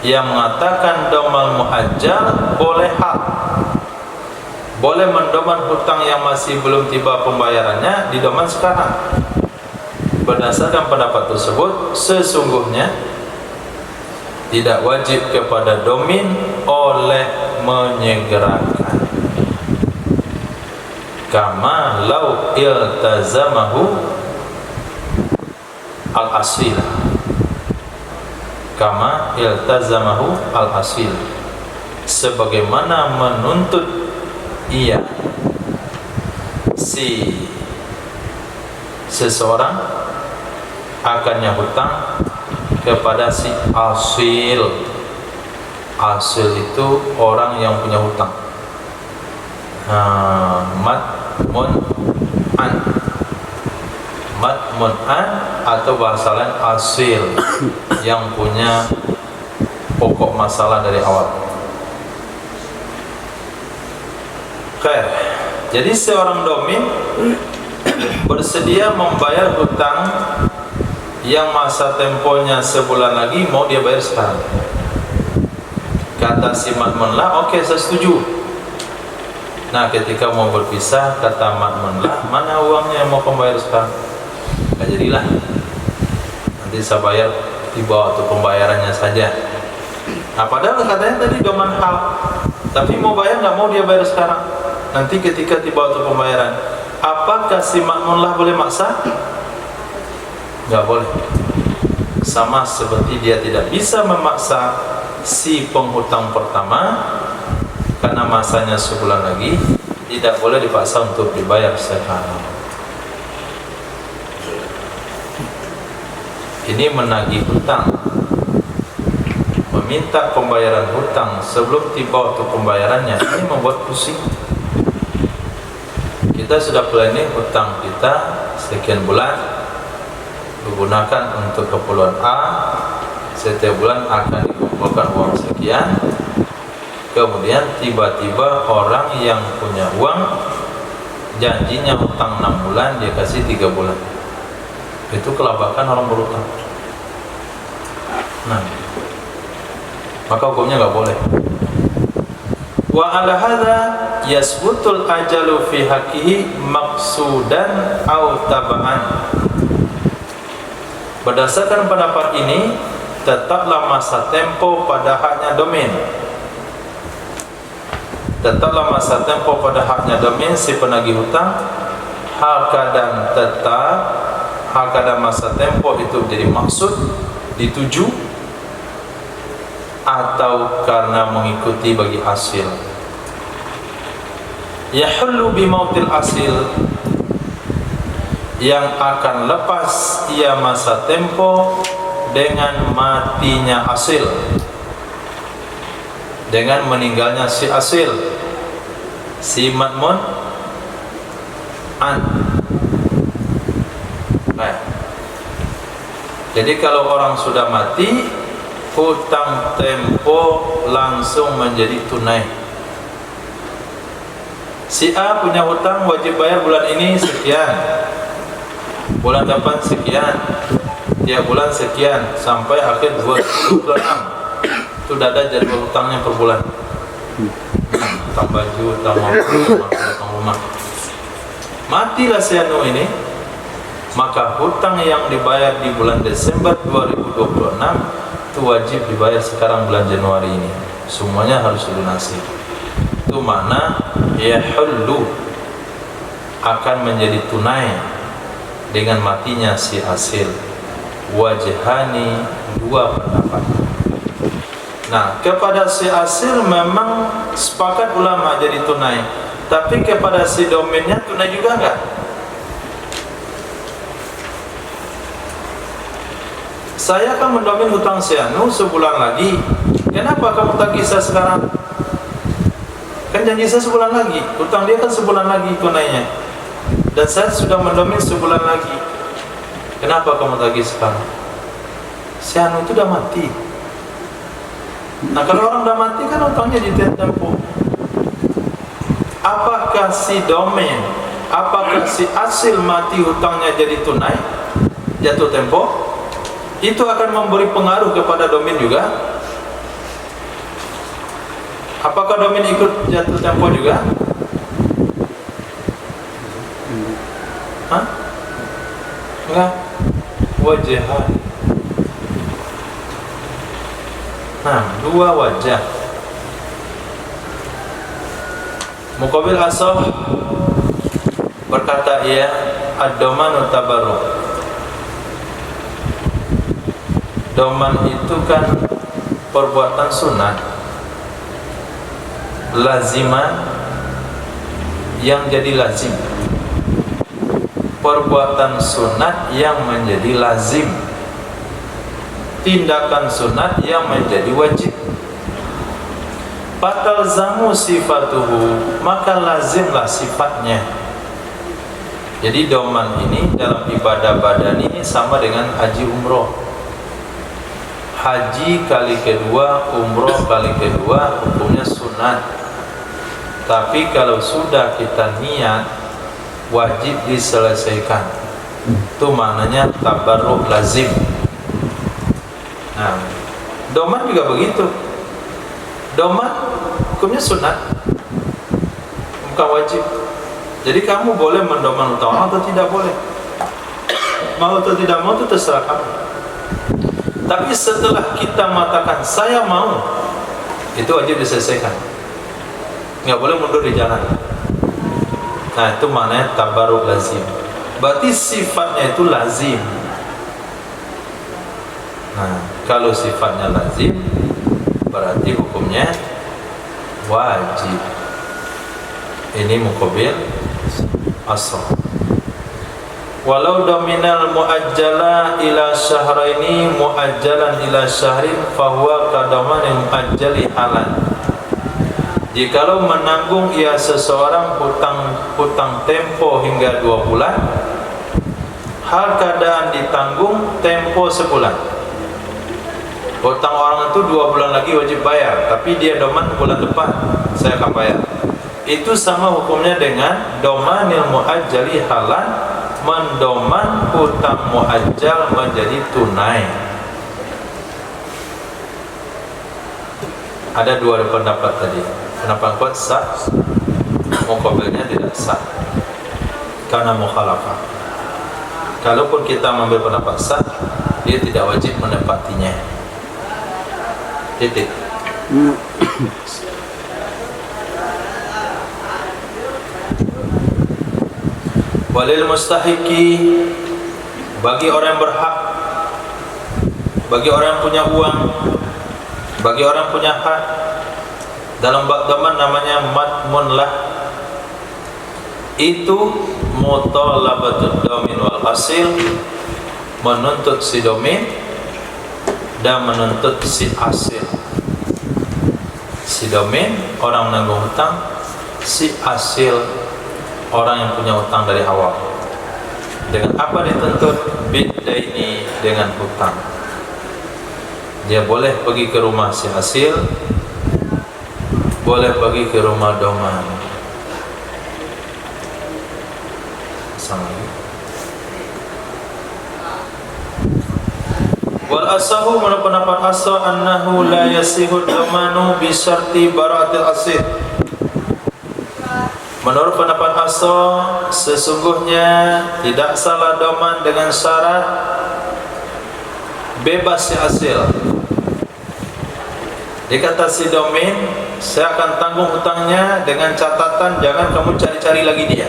yang mengatakan domal muajjal boleh hak, boleh mendoman hutang yang masih belum tiba pembayarannya didoman sekarang. Berdasarkan pendapat tersebut, sesungguhnya tidak wajib kepada domin oleh menyegerakan. Kama lau iltazamahu al-asil, kama iltazamahu al-asil, sebagaimana menuntut ia si seseorang akannya hutang kepada si asil. Asil itu orang yang punya hutang. Madmun'an atau bahasa lain asil, yang punya pokok masalah dari awal. Oke, jadi seorang domin bersedia membayar hutang yang masa temponya sebulan lagi, mau dia bayar sekarang. Kata si madmun lah, oke, saya setuju. Nah, ketika mau berpisah, kata madmun lah, mana uangnya yang mau kamu bayar sekarang? Nggak jadilah, nanti saya bayar tiba waktu pembayarannya saja. Nah, padahal katanya tadi doman hal, tapi mau bayar nggak mau dia bayar sekarang, nanti ketika tiba waktu pembayaran. Apakah si makmun lah boleh maksa? Nggak boleh. Sama seperti dia tidak bisa memaksa si penghutang pertama karena masanya sebulan lagi, tidak boleh dipaksa untuk dibayar sekarang. Ini menagih hutang, meminta pembayaran hutang sebelum tiba waktu pembayarannya, ini membuat pusing. Kita sudah planning hutang kita sekian bulan, digunakan untuk keperluan A, setiap bulan akan dikumpulkan uang sekian. Kemudian tiba-tiba orang yang punya uang janjinya hutang 6 bulan, dia kasih 3 bulan. Itu kelabakan orang berhutang. Nah, maka hukumnya nggak boleh. Wa ala hadza yasbutul ajalu fi haqqihi maqsudan aw tab'an. Berdasarkan pendapat ini, tetaplah masa tempo pada haknya domain. Tetaplah masa tempo pada haknya domain si penagih hutang. Hal kadang tetap, hal kadang masa tempo itu jadi maksud, dituju, atau karena mengikuti bagi hasil. Yahullu bimautil asil, yang akan lepas ia masa tempo dengan matinya hasil, dengan meninggalnya si hasil, si madmun an. Nah, jadi kalau orang sudah mati, hutang tempo langsung menjadi tunai. Si A punya hutang wajib bayar bulan ini sekian, bulan depan sekian, tiap bulan sekian, sampai akhir 2026 sudah ada jadwal hutangnya per bulan. Hutang baju, hutang mobil, hutang rumah. Matilah si anu ini, maka hutang yang dibayar di bulan Desember 2026 itu wajib dibayar sekarang bulan Januari ini. Semuanya harus dilunasi. Itu mana yahullu, akan menjadi tunai dengan matinya si hasil. Wajhani, dua pendapat. Nah, kepada si hasil memang sepakat ulama jadi tunai, tapi kepada si domainnya tunai juga enggak? Saya akan mendomin hutang si anu sebulan lagi, kenapa kamu tagih saya sekarang? Kan janji saya sebulan lagi, hutang dia kan sebulan lagi tunainya, dan saya sudah mendomin sebulan lagi, kenapa kamu tagih sekarang? Si anu itu udah mati. Nah, kalau orang udah mati kan hutangnya di tempo. apakah si domain, apakah si asil mati hutangnya jadi tunai, jatuh tempo, itu akan memberi pengaruh kepada domain juga. Apakah domain ikut jatuh tempo juga? Hah? Enggak. Wajahan. Nah, dua wajah. Muqabil asah berkata ia ad-domanu tabarruk. Doman itu kan perbuatan sunat lazimah yang jadi lazim, perbuatan sunat yang menjadi lazim, tindakan sunat yang menjadi wajib. Fatalzamu sifatuhu, maka lazimlah sifatnya. Jadi doman ini dalam ibadah badani ini sama dengan haji umroh. Haji kali kedua, umroh kali kedua, hukumnya sunat. Tapi kalau sudah kita niat, wajib diselesaikan. Itu maknanya tabarruk lazim. Nah, doman juga begitu. Doman hukumnya sunat, bukan wajib. Jadi kamu boleh mendoman utang orang atau tidak boleh. Mau atau tidak mau itu terserah kamu. Tapi setelah kita mengatakan saya mau, itu wajib diselesaikan. Nggak boleh mundur di jalan. Nah, itu maknanya tabarruk lazim. Berarti sifatnya itu lazim. Nah, kalau sifatnya lazim, berarti hukumnya wajib. Ini muqabil asal. Walau dominal muajjala ila syahraini muajjalan ila syahrin fahuwa kadamanil muajjali halan. Jikalau menanggung ia seseorang hutang tempo hingga 2 bulan, hal keadaan ditanggung tempo sebulan. Hutang orang itu 2 bulan lagi wajib bayar, tapi dia doman bulan depan saya akan bayar. Itu sama hukumnya dengan domanil muajjali halan, mendoman hutang muajjal menjadi tunai. Ada 2 pendapat tadi. Pendapat kuat sah, muqabilnya tidak sah karena mukhalafah. Kalaupun kita mengambil pendapat sah, dia tidak wajib menepatinya. Titik. Walil mustahiqi, bagi orang yang berhak, bagi orang yang punya uang, bagi orang yang punya hak, dalam bab doman namanya matmun lah. Itu mutalabatud domin wal asil, menuntut si domin dan menuntut si asil. Si domin orang menanggung hutang, si asil orang yang punya hutang dari awal. Dengan apa dituntut? Biddaini, dengan hutang. Dia boleh pergi ke rumah si hasil, boleh pergi ke rumah doman. Sama. Wal asahu, menurut pendapat asal, annahu la yasihud domanu bisyarti bara'atil asil. Menurut pendapat asal, sesungguhnya tidak salah doman dengan syarat bebas si hasil. Dikata si domin, saya akan tanggung hutangnya dengan catatan jangan kamu cari-cari lagi dia.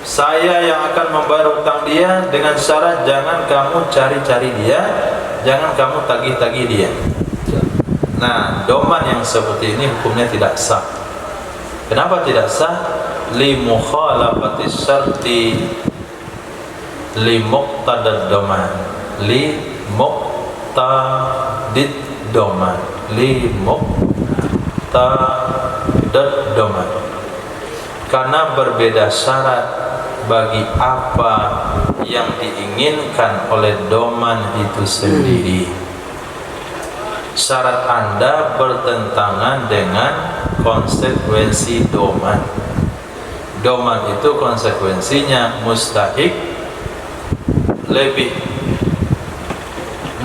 Saya yang akan membayar hutang dia dengan syarat jangan kamu cari-cari dia, jangan kamu tagih-tagih dia. Nah, doman yang seperti ini hukumnya tidak sah. Kenapa tidak sah? Li mukhalafati syarti li muqtadad doman, li muqtadid doman, li muqtadad doman. Karena berbeda syarat bagi apa yang diinginkan oleh doman itu sendiri. Syarat Anda bertentangan dengan konsekuensi doman. Doman itu konsekuensinya mustahik lebih.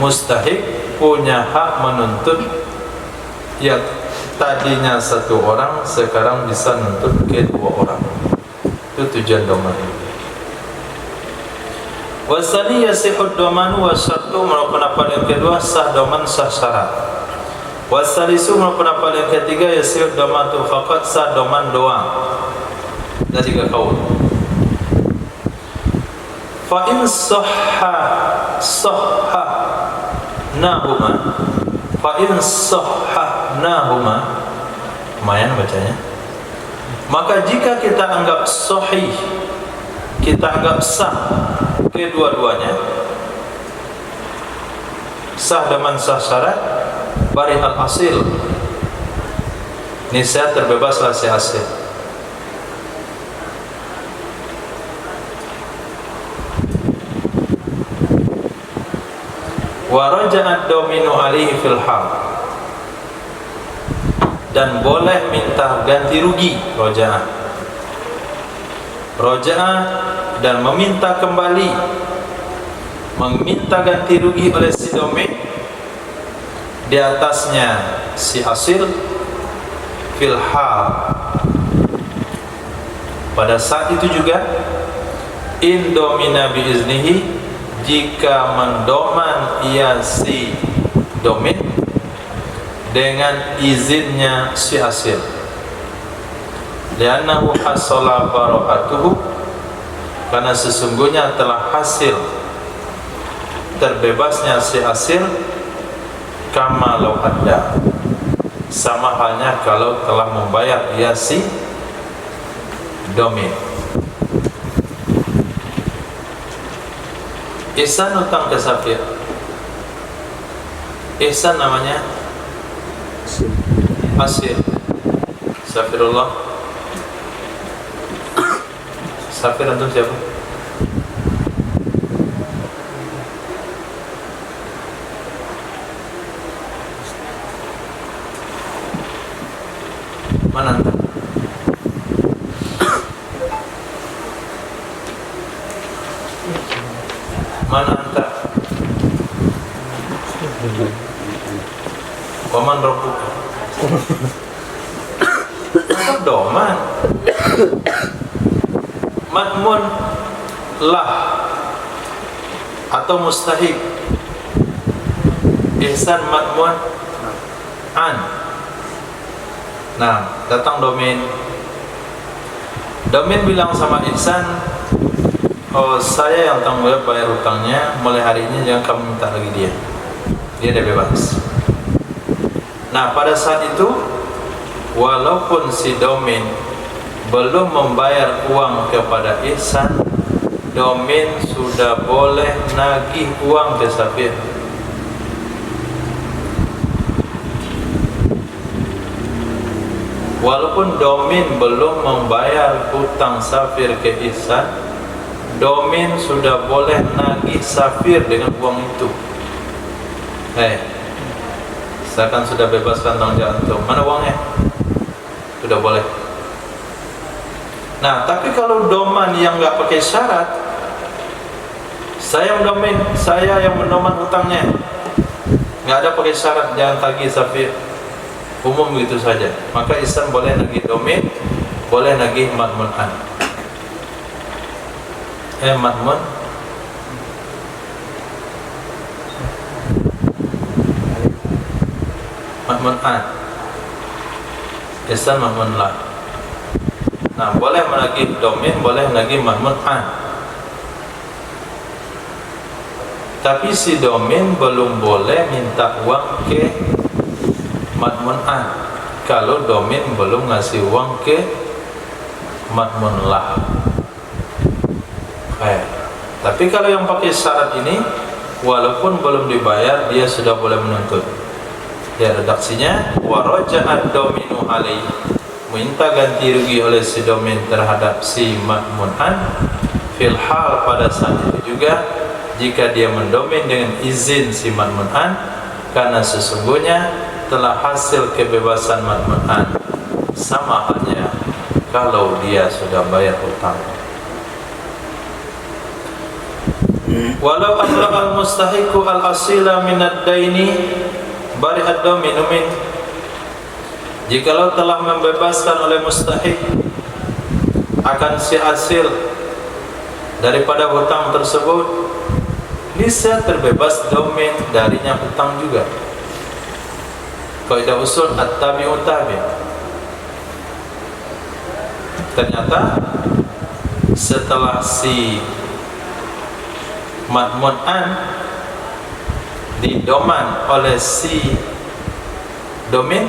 Mustahik punya hak menuntut yang tadinya satu orang sekarang bisa menuntut ke dua orang. Itu tujuan doman. Wasani yasihud doman wa syartu merupakan pendapat yang kedua sah doman sah syarat. Wasalisu merupakan pendapat yang ketiga yasihud doman tu faqat sah doman doang. Ada tiga kaul. Fa in sahha nahuma, fa in sahha nahuma, lumayan bacanya. Maka jika kita anggap sahih, kita anggap sah kedua-duanya, sah doman sah syarat, bari al asil, nisya terbebaslah si asil. Wa raja'at dominu alaihi fil hal, dan boleh minta ganti rugi. Roja'ah dan meminta kembali, meminta ganti rugi oleh si domin di atasnya si asil fil hal. Pada saat itu juga in domina biiznihi, jika mendoman ia si domin dengan izinnya si asil. Li'annahu hasala bara'atuhu, karena sesungguhnya telah hasil terbebasnya si asil, kama law adda, sama halnya kalau telah membayar ia si domin. Ihsan utang ke safir. Ihsan namanya asir. Safirullah. Safir antum siapa? Mana antum? Mana anta? Waman rabbuka? Tetap doman. Madmun lah atau mustahik. Ihsan madmun an. Nah, datang domain. Domain bilang sama Ihsan, oh, saya yang tanggung jawab bayar hutangnya, mulai hari ini jangan kamu minta lagi dia. Dia udah bebas. Nah, pada saat itu walaupun si domain belum membayar uang kepada Ihsan, domain sudah boleh nagih uang ke safir. Walaupun domain belum membayar hutang safir ke Ihsan, domain sudah boleh nagih safir dengan uang itu. Saya kan sudah bebaskan tanggung jawab antum. Mana uangnya? Sudah boleh. Nah, tapi kalau doman yang nggak pakai syarat, saya yang mendoman hutangnya, nggak ada pakai syarat, jangan tagih safir, umum gitu saja. Maka Ihsan boleh nagih domain, boleh nagih madmunan. Madmun madmunan. Ihsan madmun lah. Nah, boleh menagih domain, boleh menagih madmunan. Tapi si domain belum boleh minta uang ke madmunan kalau domain belum ngasih uang ke madmun lah. Tapi kalau yang pakai syarat ini, walaupun belum dibayar, dia sudah boleh menuntut. Ya, redaksinya waraja'ad dominu alaihi, minta ganti rugi oleh si domain terhadap si madmunan fil hal, pada saat itu juga jika dia mendomain dengan izin si madmunan, karena sesungguhnya telah hasil kebebasan madmunan. sama halnya kalau dia sudah bayar hutang. Walau ablaghal mustahiqu al-asila min ad-daini bari ad-daminu min. Jikalau telah membebaskan oleh mustahik akan si asil daripada hutang tersebut, niscaya terbebas domain darinya hutang juga. Kaidah usul at-tabi'u tabi'. Ternyata setelah si madmun'an didoman oleh si domain,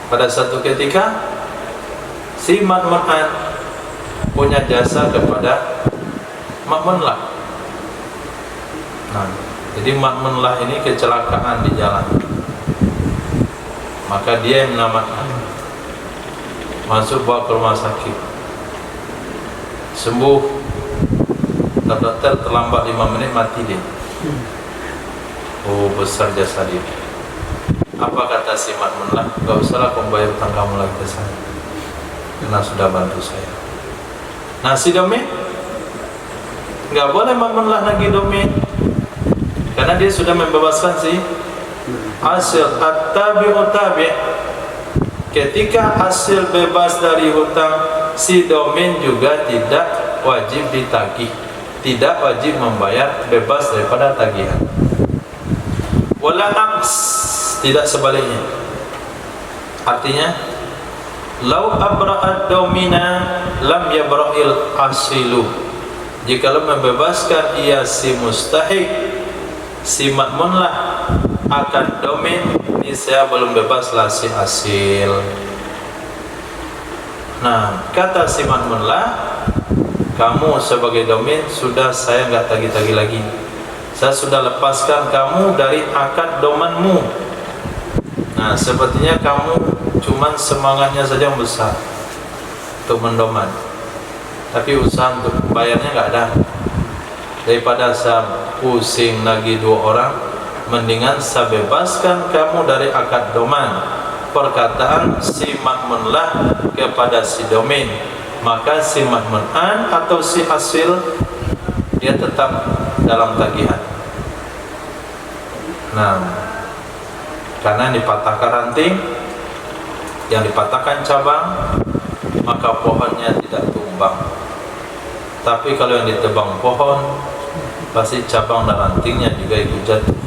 pada satu ketika si madmun'an punya jasa kepada makmunlah. Nah, jadi makmunlah ini kecelakaan di jalan, maka dia yang menamatkan, masuk bawa ke rumah sakit, sembuh, dokter terlambat 5 menit mati dia. Oh, besar jasa dia. Apa kata si makmunlah? Gak usahlah kau bayar hutang kamu lagi ke saya, karena sudah bantu saya. Nah, si domain nggak boleh makmunlah lagi domain, karena dia sudah membebaskan si hasil. At-tabi'u tabi'. Ketika hasil bebas dari hutang, si domain juga tidak wajib ditagih, tidak wajib membayar, bebas daripada tagihan. Wala aqs, tidak sebaliknya. Artinya, lau abra'ad domina lam yabra'il asilu. Jikalau membebaskan ia si mustahik, si makmunlah akan domain, ini saya belum bebaslah si asil. Nah, kata si makmunlah, kamu sebagai domain sudah saya nggak tagih-tagih lagi. Saya sudah lepaskan kamu dari akad domanmu. Nah, sepertinya kamu cuman semangatnya saja yang besar untuk mendoman, tapi usaha untuk bayarnya nggak ada. Daripada saya pusing lagi 2 orang, mendingan saya bebaskan kamu dari akad doman. Perkataan si makmunlah kepada si domain, maka si makmunan atau si hasil dia tetap dalam tagihan. Nah, karena dipatahkan ranting, yang dipatahkan cabang, maka pohonnya tidak tumbang. Tapi kalau yang ditebang pohon, pasti cabang dan rantingnya juga ikut jatuh.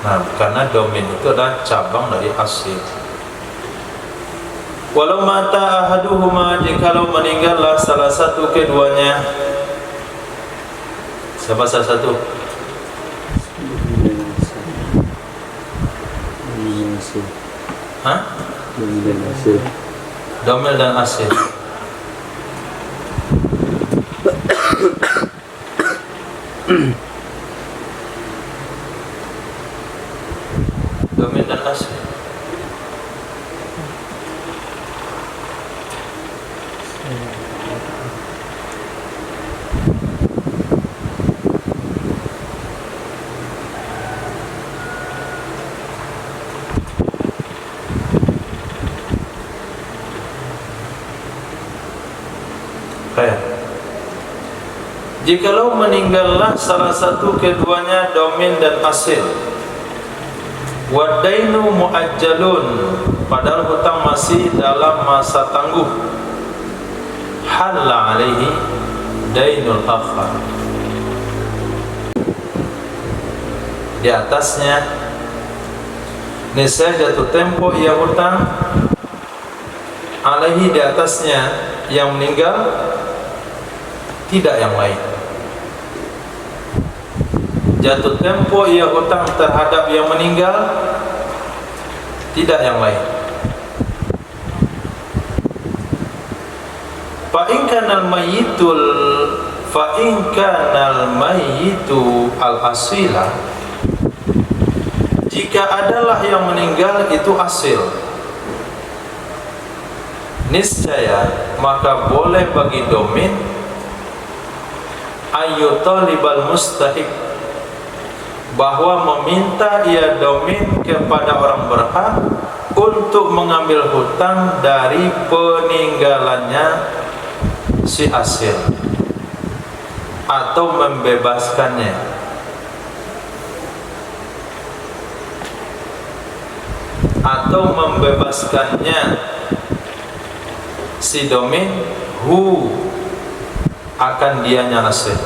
Nah, karena domain itu adalah cabang dari hasil. Walau mata ahaduhuma, jikalau meninggallah salah satu keduanya. Siapa salah satu? Hah? Domil dan asil. Domil dan asil. Jikalau meninggallah salah satu keduanya domain dan asil, wadainu muajjalun, padahal hutang masih dalam masa tangguh, halla alaihi dainul akhar, di atasnya niscaya jatuh tempo ia hutang, alaihi di atasnya yang meninggal, tidak yang lain. Jatuh tempo ia hutang terhadap yang meninggal, tidak yang lain. Fa in kana al-mayyitu al-asila, jika adalah yang meninggal itu asil, niscaya maka boleh bagi domain ayyutalibal mustahik, bahwa meminta ia domain kepada orang berhak untuk mengambil hutang dari peninggalannya si asil atau membebaskannya. Atau membebaskannya si domin hu akan dianya asil.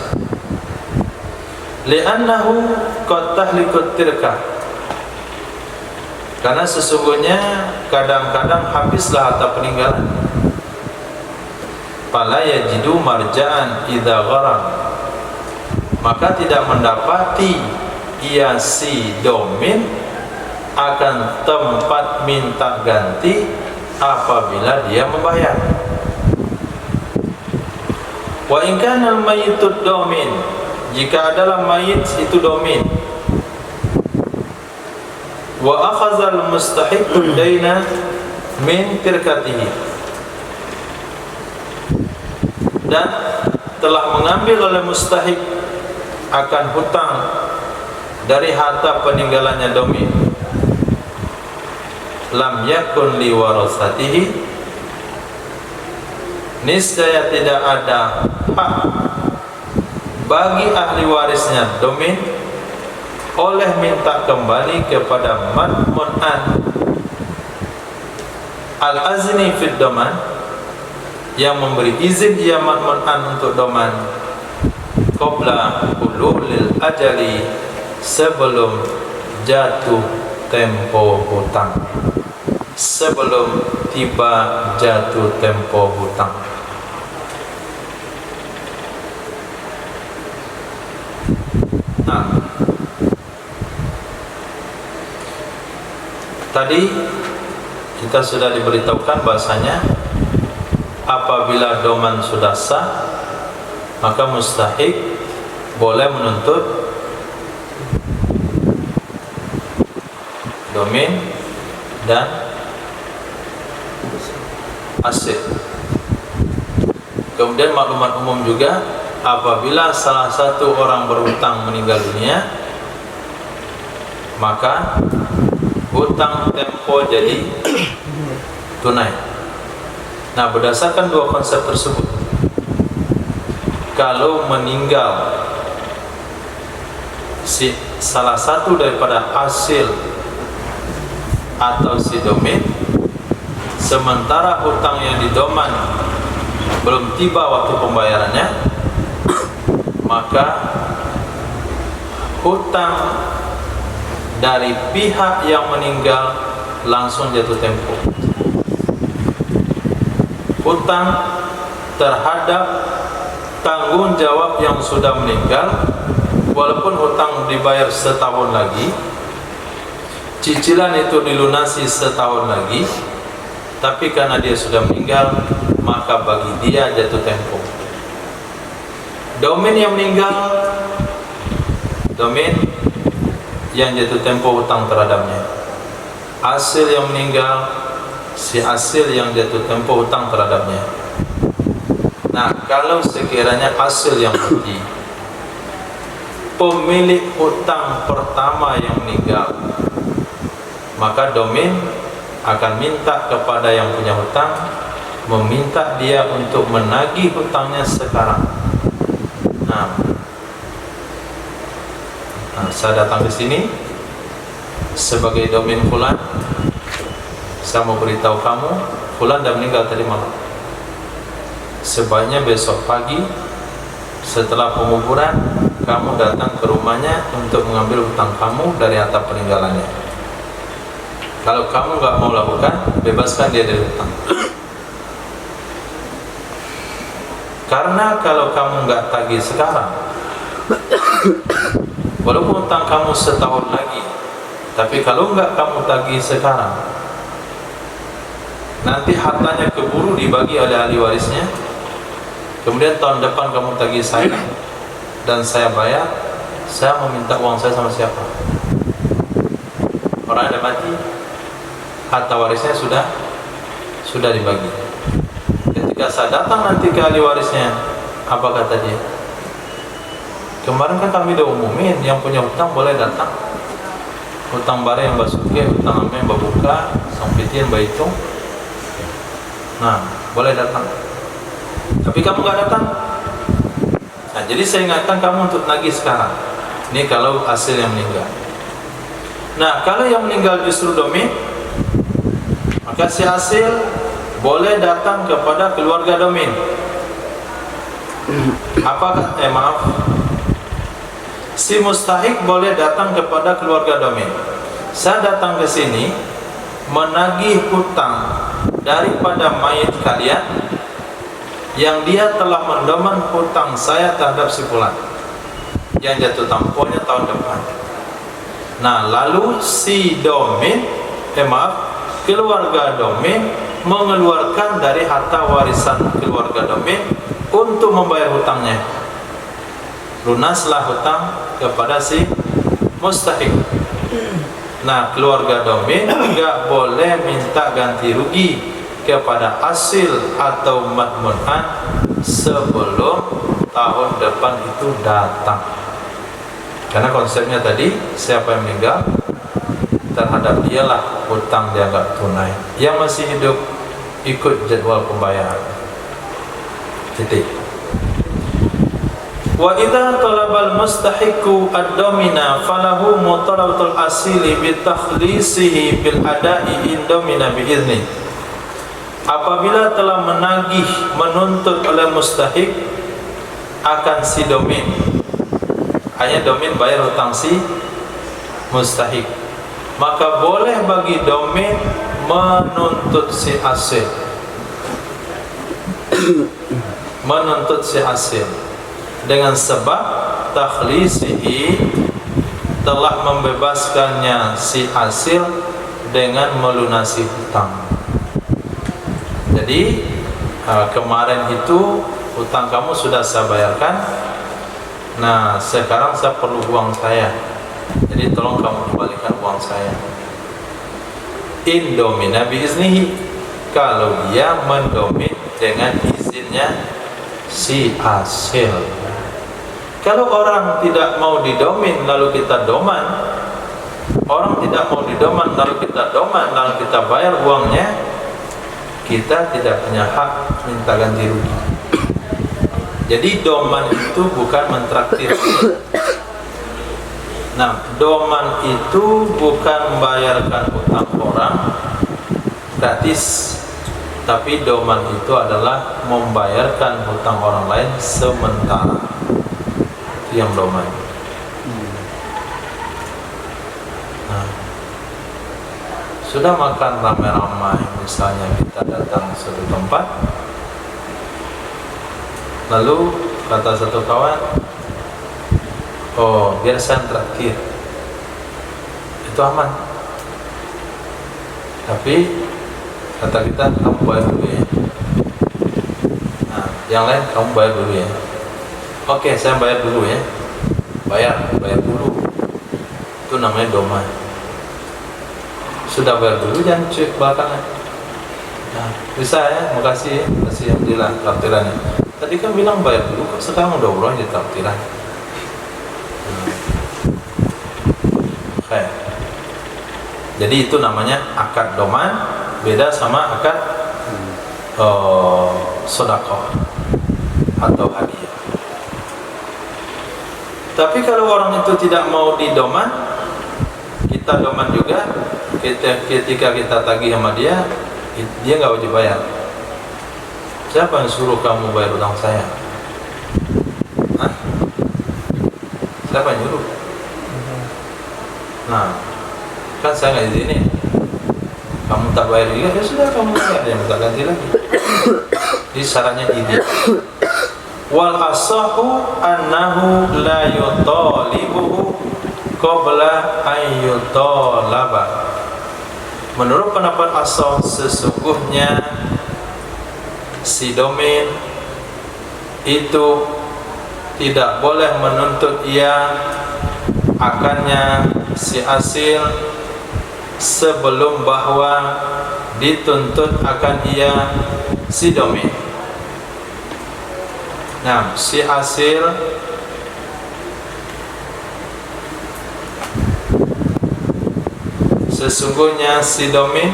Li'annahu qad tahliqut tilka, karena sesungguhnya kadang-kadang habislah harta peninggalan. Fala yajidu marja'an idza gharam, maka tidak mendapati ia si domin akan tempat minta ganti apabila dia membayar. Wa in kana al-mayyitud domin, jika adalah mayit itu domin, wa akhadha al-mustahiqud daina min tirkatihi, dan telah mengambil oleh mustahik akan hutang dari harta peninggalannya domin, lam yakun li warasatihi, niscaya tidak ada hak bagi ahli warisnya domin oleh minta kembali kepada madmun'an al-azni fid doman, yang memberi izin dia madmun'an untuk doman, qabla ululil ajali, sebelum jatuh tempo hutang, sebelum tiba jatuh tempo hutang. Nah, tadi kita sudah diberitahukan bahasanya apabila doman sudah sah, maka mustahik boleh menuntut domin dan asil. Kemudian maklumat umum juga, apabila salah satu orang berhutang meninggal dunia, maka hutang tempo jadi tunai. Nah, berdasarkan dua konsep tersebut, kalau meninggal si salah satu daripada asil atau si domin, sementara hutang yang didoman belum tiba waktu pembayarannya, maka hutang dari pihak yang meninggal langsung jatuh tempo. Hutang terhadap tanggung jawab yang sudah meninggal, walaupun hutang dibayar setahun lagi, cicilan itu dilunasi setahun lagi, tapi karena dia sudah meninggal, maka bagi dia jatuh tempo. Domin yang meninggal, domin yang jatuh tempo hutang terhadapnya. Asil yang meninggal, si asil yang jatuh tempo hutang terhadapnya. Nah, kalau sekiranya asil yang mati, pemilik hutang pertama yang meninggal, maka domin akan minta kepada yang punya hutang, meminta dia untuk menagih hutangnya sekarang. Nah, saya datang ke sini sebagai domin fulan, saya mau beritahu kamu, fulan dah meninggal tadi malam. Sebaiknya besok pagi setelah penguburan kamu datang ke rumahnya untuk mengambil hutang kamu dari harta peninggalannya. Kalau kamu nggak mau lakukan, bebaskan dia dari hutang. Karena kalau kamu nggak tagih sekarang, walaupun hutang kamu setahun lagi, tapi kalau nggak kamu tagih sekarang, nanti hartanya keburu dibagi oleh ahli warisnya. Kemudian tahun depan kamu tagih saya dan saya bayar, saya meminta uang saya sama siapa? Orang yang mati, harta warisnya sudah dibagi. Ketika saya datang nanti ke ahli warisnya, apa kata dia? Kemarin kan kami udah umumin yang punya hutang boleh datang. hutang bare yang basuke, hutang ame yang babuka, sampitian bahitung. Nah, boleh datang. Tapi kamu nggak datang. Nah, jadi saya ingatkan kamu untuk nagih sekarang. Ini kalau hasil yang meninggal. Nah, kalau yang meninggal justru domin, maka si hasil boleh datang kepada keluarga domin. Apakah? Maaf. Si mustahik boleh datang kepada keluarga domin. Saya datang ke sini menagih hutang daripada mayit kalian yang dia telah mendoman hutang saya terhadap si fulan yang jatuh tempohnya tahun depan. Nah, lalu si domin, keluarga domin mengeluarkan dari harta warisan keluarga domin untuk membayar hutangnya. Lunaslah hutang kepada si mustahik. Nah, keluarga domin enggak boleh minta ganti rugi kepada hasil atau madmunan sebelum tahun depan itu datang. Karena konsepnya tadi, siapa yang meninggal terhadap dialah hutang dianggap tunai. Yang masih hidup ikut jadwal pembayaran. Titik. Wa idza talabal mustahiqu ad-domina falahu mutalabatul asili bi takhlisihi bil ada'i indomina bi izni. Apabila telah menagih menuntut oleh mustahik akan si domin, hanya domin bayar hutang si mustahik, maka boleh bagi domin menuntut si hasil. Menuntut si hasil dengan sebab takhlisihi, telah membebaskannya si hasil dengan melunasi hutang. Jadi kemarin itu hutang kamu sudah saya bayarkan. Nah, sekarang saya perlu uang saya, jadi tolong kamu kembalikan uang saya. Indomina biiznihi, kalau dia mendomin dengan izinnya si hasil. Kalau orang tidak mau didomin lalu kita doman, orang tidak mau didoman lalu kita doman, lalu kita bayar uangnya, kita tidak punya hak minta ganti rugi. Jadi doman itu bukan mentraktir. Nah, doman itu bukan membayarkan hutang orang gratis, tapi doman itu adalah membayarkan hutang orang lain sementara. Itu yang doman. Nah, sudah makan ramai-ramai, misalnya kita datang ke suatu tempat, lalu kata satu kawan, oh biar saya traktir, itu aman. Tapi kata kita, kamu bayar dulu ya. Nah, yang lain kamu bayar dulu ya. Oke, saya bayar dulu ya. Bayar dulu. Itu namanya doman. Sudah bayar dulu, jangan cek belakangan. Nah, bisa ya, makasih ya, makasih alhamdulillah traktirannya. Tadi kan bilang bayar dulu, kok sekarang udah berubah jadi traktiran. Oke. Jadi itu namanya akad doman, beda sama akad sedekah atau hadiah. Tapi kalau orang itu tidak mau didoman, kita doman juga. Ketika kita tagih sama dia nggak wajib bayar. Siapa yang suruh kamu bayar utang saya? Hah? Siapa yang nyuruh? Nah, kan saya nggak izinin. Kamu tak bayar juga, ya sudah kamu bayar, dia minta ganti lagi. Jadi syaratnya ini. Wal asahu annahu la yutalibuhu qabla an yutalaba. Menurut pendapat asal, sesungguhnya si domin itu tidak boleh menuntut ia akannya si hasil sebelum bahwa dituntut akan ia si domin. Nah, si hasil Sesungguhnya si domin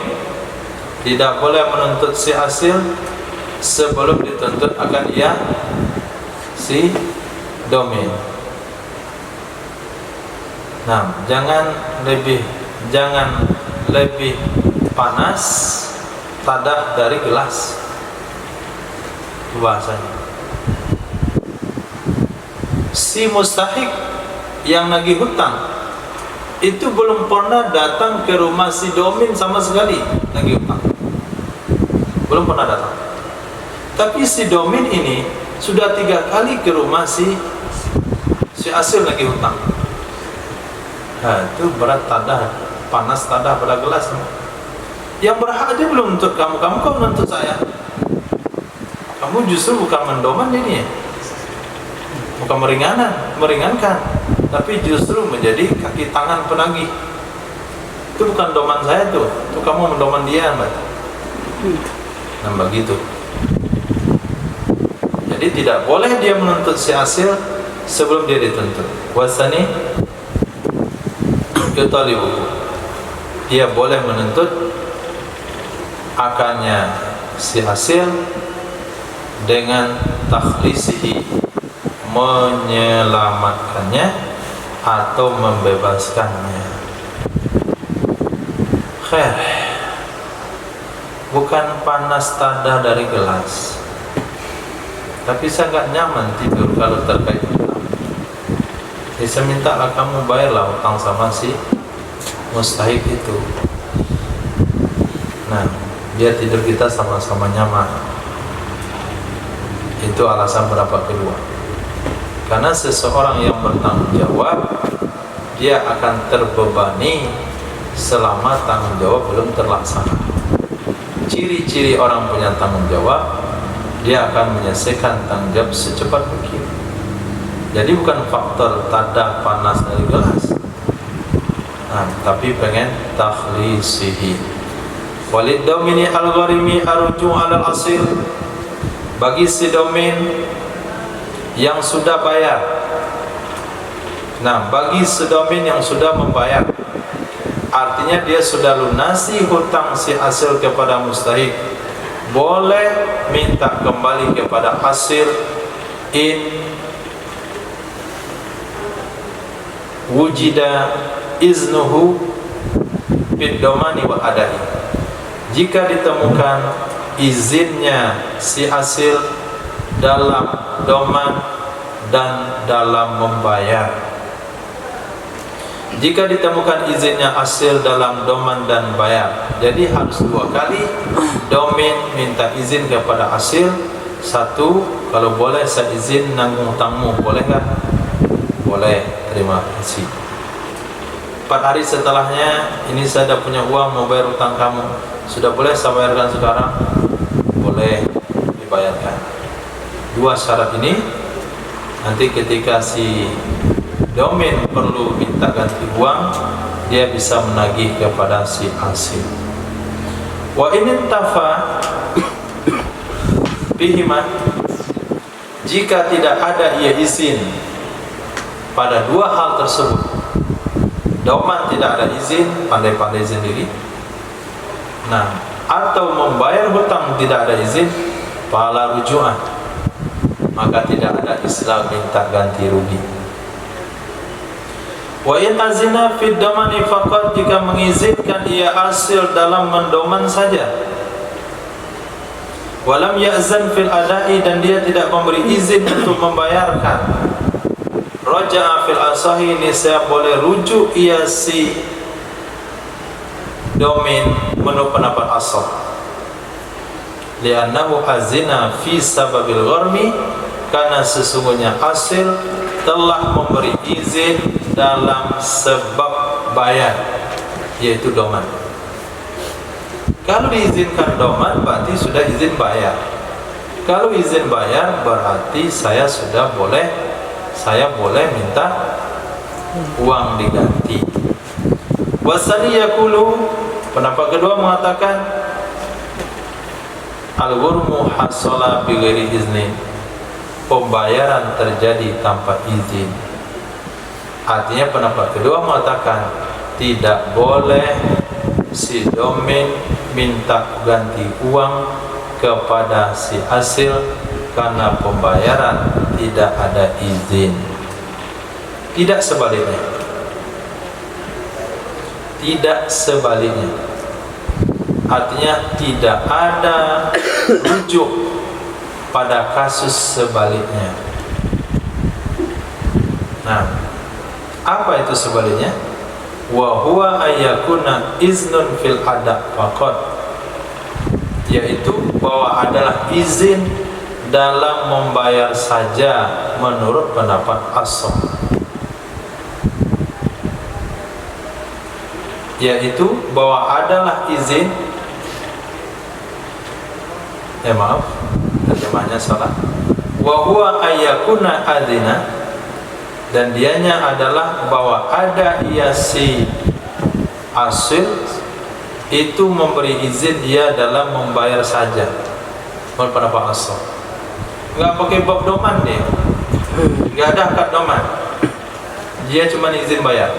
tidak boleh menuntut si asil sebelum dituntut akan ia si domin. Nah, jangan lebih panas tadah dari gelas. Itu bahasanya. Si mustahik yang nagih hutang itu belum pernah datang ke rumah si domin sama sekali nagih hutang. Belum pernah datang. Tapi si domin ini sudah 3 kali ke rumah si asil nagih hutang. Nah, itu berat tadah, panas tadah pada gelas. Yang berhak aja belum untuk kamu kok menuntut saya. Kamu justru bukan mendoman ini ya, bukan meringankan, tapi justru menjadi kaki tangan penagih. Itu bukan doman saya tuh, itu kamu mendoman dia, Mbak. Nah, begitu. Jadi tidak boleh dia menuntut si hasil sebelum dia dituntut. Wasani yutalibu, dia boleh menuntut akannya si hasil dengan takhlisihi, menyelamatkannya atau membebaskannya. Khair, bukan panas tadah dari gelas, tapi saya nggak nyaman tidur kalau terkait hutang. Bisa mintalah kamu bayarlah hutang sama si mustahik itu. Nah, biar tidur kita sama-sama nyaman. Itu alasan pendapat kedua. Karena seseorang yang bertanggung jawab, dia akan terbebani selama tanggung jawab belum terlaksana. Ciri-ciri orang punya tanggung jawab, dia akan menyelesaikan tanggung jawab secepat mungkin. Jadi bukan faktor tadah panas dari gelas, tapi pengen takhlisihi. Walid domini al-gharimi arju alal asil, bagi si domin yang sudah bayar. Nah, bagi si domin yang sudah membayar, artinya dia sudah lunasi hutang si asil kepada mustahik, boleh minta kembali kepada hasil in wujida iznuhu bid domani wal adai, jika ditemukan izinnya si hasil dalam doman dan dalam membayar. Jika ditemukan izinnya hasil dalam doman dan bayar, jadi harus 2 kali domin minta izin kepada hasil. 1, kalau boleh saya izin nanggung hutangmu, boleh nggak? Boleh, terima kasih. 4 hari setelahnya, ini saya sudah punya uang mau bayar hutang kamu, sudah boleh saya bayarkan sekarang? Boleh dibayarkan. 2 syarat ini, nanti ketika si domin perlu minta ganti uang, dia bisa menagih kepada si hasil. Wa in tafa bihima, jika tidak ada ia izin pada 2 hal tersebut, doman tidak ada izin, pandai-pandai sendiri, nah, atau membayar hutang tidak ada izin, fala ruju'ah, maka tidak ada istilah minta ganti rugi. Wa in azina fid domani faqat, jika mengizinkan ia hasil dalam mendoman saja, walam ya'zan fil adai, dan dia tidak memberi izin untuk membayarkan, raja'a fil asahi, ini saya boleh rujuk ia si domin menurut pendapat asal, li'annahu azina fi sababil gharmi, karena sesungguhnya hasil telah memberi izin dalam sebab bayar, yaitu doman. Kalau diizinkan doman berarti sudah izin bayar. Kalau izin bayar berarti saya boleh minta uang diganti. Wasani yaqulu, pendapat kedua mengatakan al-ghurmu hasala bi ghairi izni, pembayaran terjadi tanpa izin. Artinya pendapat kedua mengatakan tidak boleh si domain minta ganti uang kepada si hasil karena pembayaran tidak ada izin. Tidak sebaliknya. Tidak sebaliknya. Artinya tidak ada rujuk pada kasus sebaliknya. Nah, apa itu sebaliknya? Wa huwa ayyakuna iznun fil ada faqat, yaitu bahwa adalah izin dalam membayar saja menurut pendapat as-shah, yaitu bahwa adalah izin, terjemahnya salah. Wa huwa ayyakuna adzina, dan dianya adalah bahwa ada si asil itu memberi izin dia dalam membayar saja menurut pendapat as-shah. Enggak pakai bab doman dia, enggak ada akad doman, dia cuma izin bayar.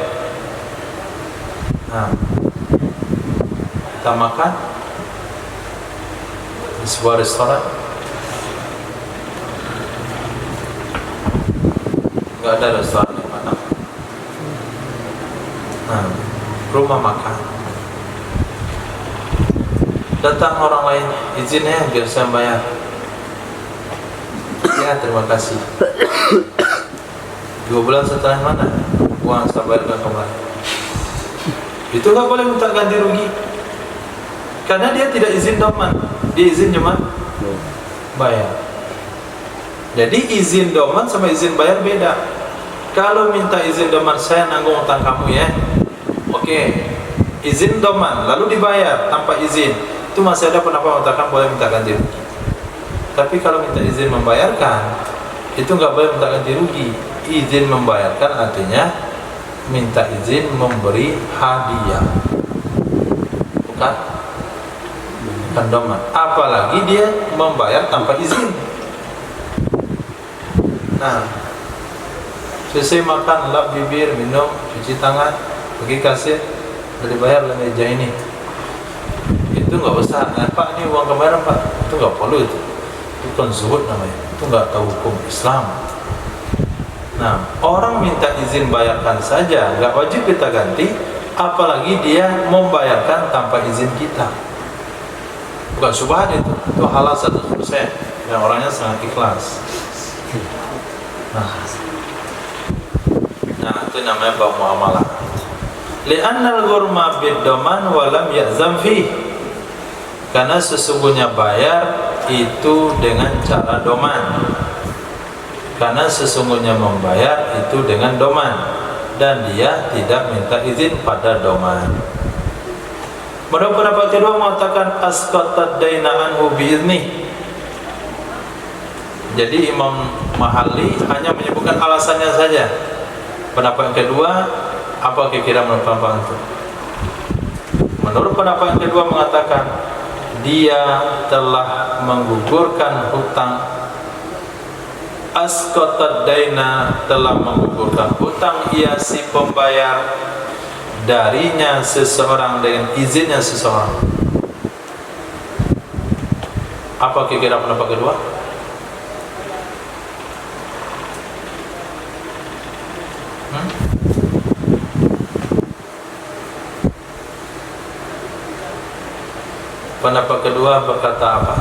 Nah, kita makan di sebuah restoran, nggak ada restoran di mana. Nah, rumah makan, datang orang lain, izinnya biar saya bayar. Ya, terima kasih. 2 bulan setelah mana uang saya bayarkan kembali. Itu nggak boleh minta ganti rugi, karena dia tidak izin doman, dia izin cuma bayar. Jadi izin doman sama izin bayar beda. Kalau minta izin doman, saya nanggung utang kamu ya, oke. Izin doman lalu dibayar tanpa izin, itu masih ada pendapat mengatakan boleh minta ganti rugi. Tapi kalau minta izin membayarkan, itu nggak boleh minta ganti rugi. Izin membayarkan artinya minta izin memberi hadiah, bukan doman. Apalagi dia membayar tanpa izin. Nah, selesai makan, lap bibir, minum, cuci tangan, pergi kasir, udah dibayar lah meja ini. Itu nggak usah, Pak ini uang kemarin Pak, itu nggak perlu itu kan zuhud namanya, itu nggak tahu hukum Islam. Nah, orang minta izin bayarkan saja, nggak wajib kita ganti, apalagi dia membayarkan tanpa izin kita. Bukan syubhat itu halal 100%, dan orangnya sangat ikhlas. Nah, itu namanya bab muamalah. Li'annal ghurma bid-daman wa lam ya'zam fi, karena sesungguhnya bayar itu dengan cara doman, karena sesungguhnya membayar itu dengan doman, dan dia tidak minta izin pada doman. Menurut pendapat kedua mengatakan asqatat daina anhu bi'izni. Jadi Imam Mahalli hanya menyebutkan alasannya saja. Pendapat yang kedua, apa kira-kira menurut pendapat itu? Menurut pendapat yang kedua mengatakan dia telah menggugurkan hutang. Asqatat daina, telah menggugurkan hutang ia si pembayar darinya seseorang dengan izinnya seseorang. Apa kira-kira pendapat kedua? Pendapat kedua berkata apa?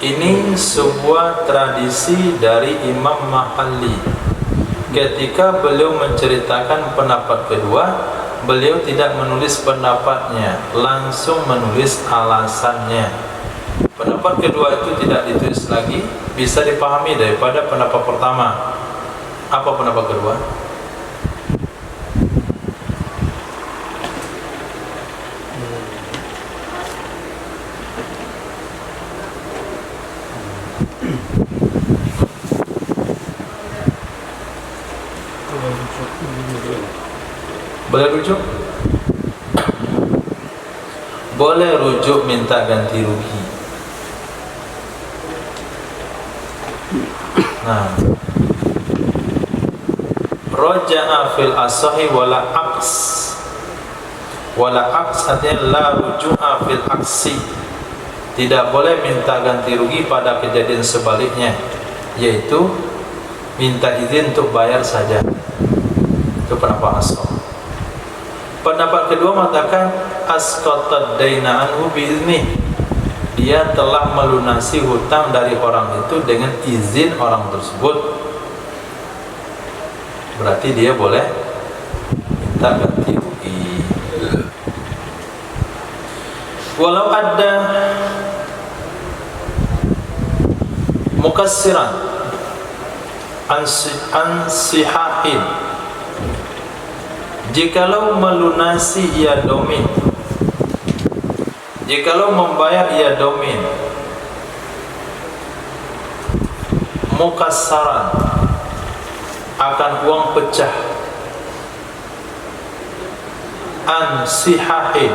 Ini sebuah tradisi dari Imam Mahalli. Ketika beliau menceritakan pendapat kedua, beliau tidak menulis pendapatnya, langsung menulis alasannya. Pendapat kedua itu tidak ditulis lagi, bisa dipahami daripada pendapat pertama. Apa pendapat kedua? Boleh rujuk? Boleh rujuk minta ganti rugi. Nah, raja'a fil asahi wala aqs. Wala aqs artinya la ruju'a fil aksi. Tidak boleh minta ganti rugi pada kejadian sebaliknya, yaitu minta izin untuk bayar saja. Itu pendapat asal. Pendapat kedua mengatakan asqatad daina anhu biizni. Dia telah melunasi hutang dari orang itu dengan izin orang tersebut. Berarti dia boleh minta ganti rugi. Walau ada mukassiran ansihahin, jikalau melunasi ia domin, jikalau membayar ia domin, mukassaran akan uang pecah, ansihahin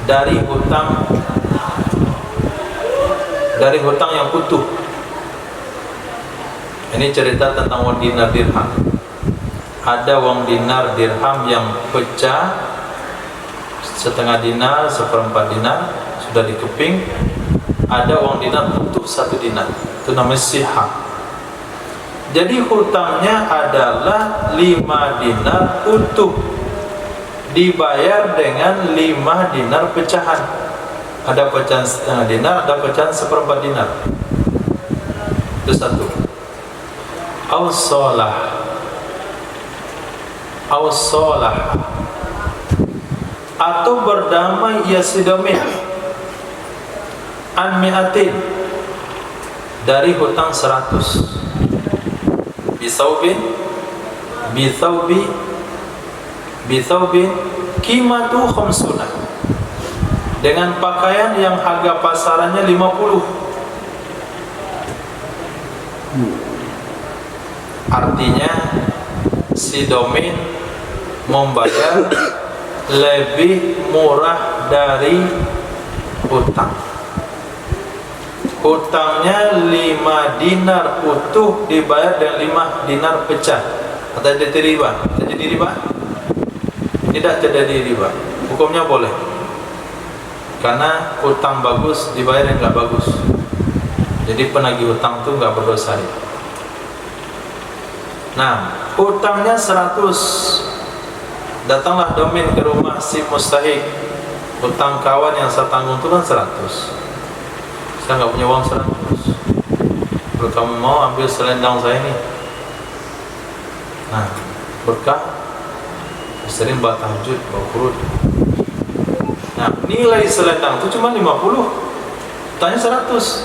dari hutang yang utuh. Ini cerita tentang uang dinar dirham. Ada uang dinar dirham yang pecah, setengah dinar, seperempat dinar sudah dikeping. Ada uang dinar utuh 1 dinar, itu namanya sihah. Jadi hutangnya adalah 5 dinar utuh, dibayar dengan 5 dinar pecahan. Ada pecahan setengah dinar, ada pecahan seperempat dinar. Itu satu. Awsalah atau berdamai ia sidomin an mi'atin dari hutang 100 bithaubin qimatu khamsuna, dengan pakaian yang harga pasarannya 50. Artinya si domin membayar lebih murah dari hutang. Hutangnya 5 dinar utuh dibayar dengan 5 dinar pecah. Atau jadi riba? Jadi riba? Tidak terjadi riba. Hukumnya boleh. Karena hutang bagus dibayar yang enggak bagus. Jadi penagih hutang itu enggak berdosa. Nah, hutangnya 100. Datanglah domin ke rumah si mustahik. Hutang kawan yang saya tanggung itu kan 100. Saya nggak punya uang 100. Kalau kamu mau ambil selendang saya ini. Nah, berkah. Sering buat tahajud, bawa kurut. Nah, nilai selendang itu cuma 50. Hutangnya 100.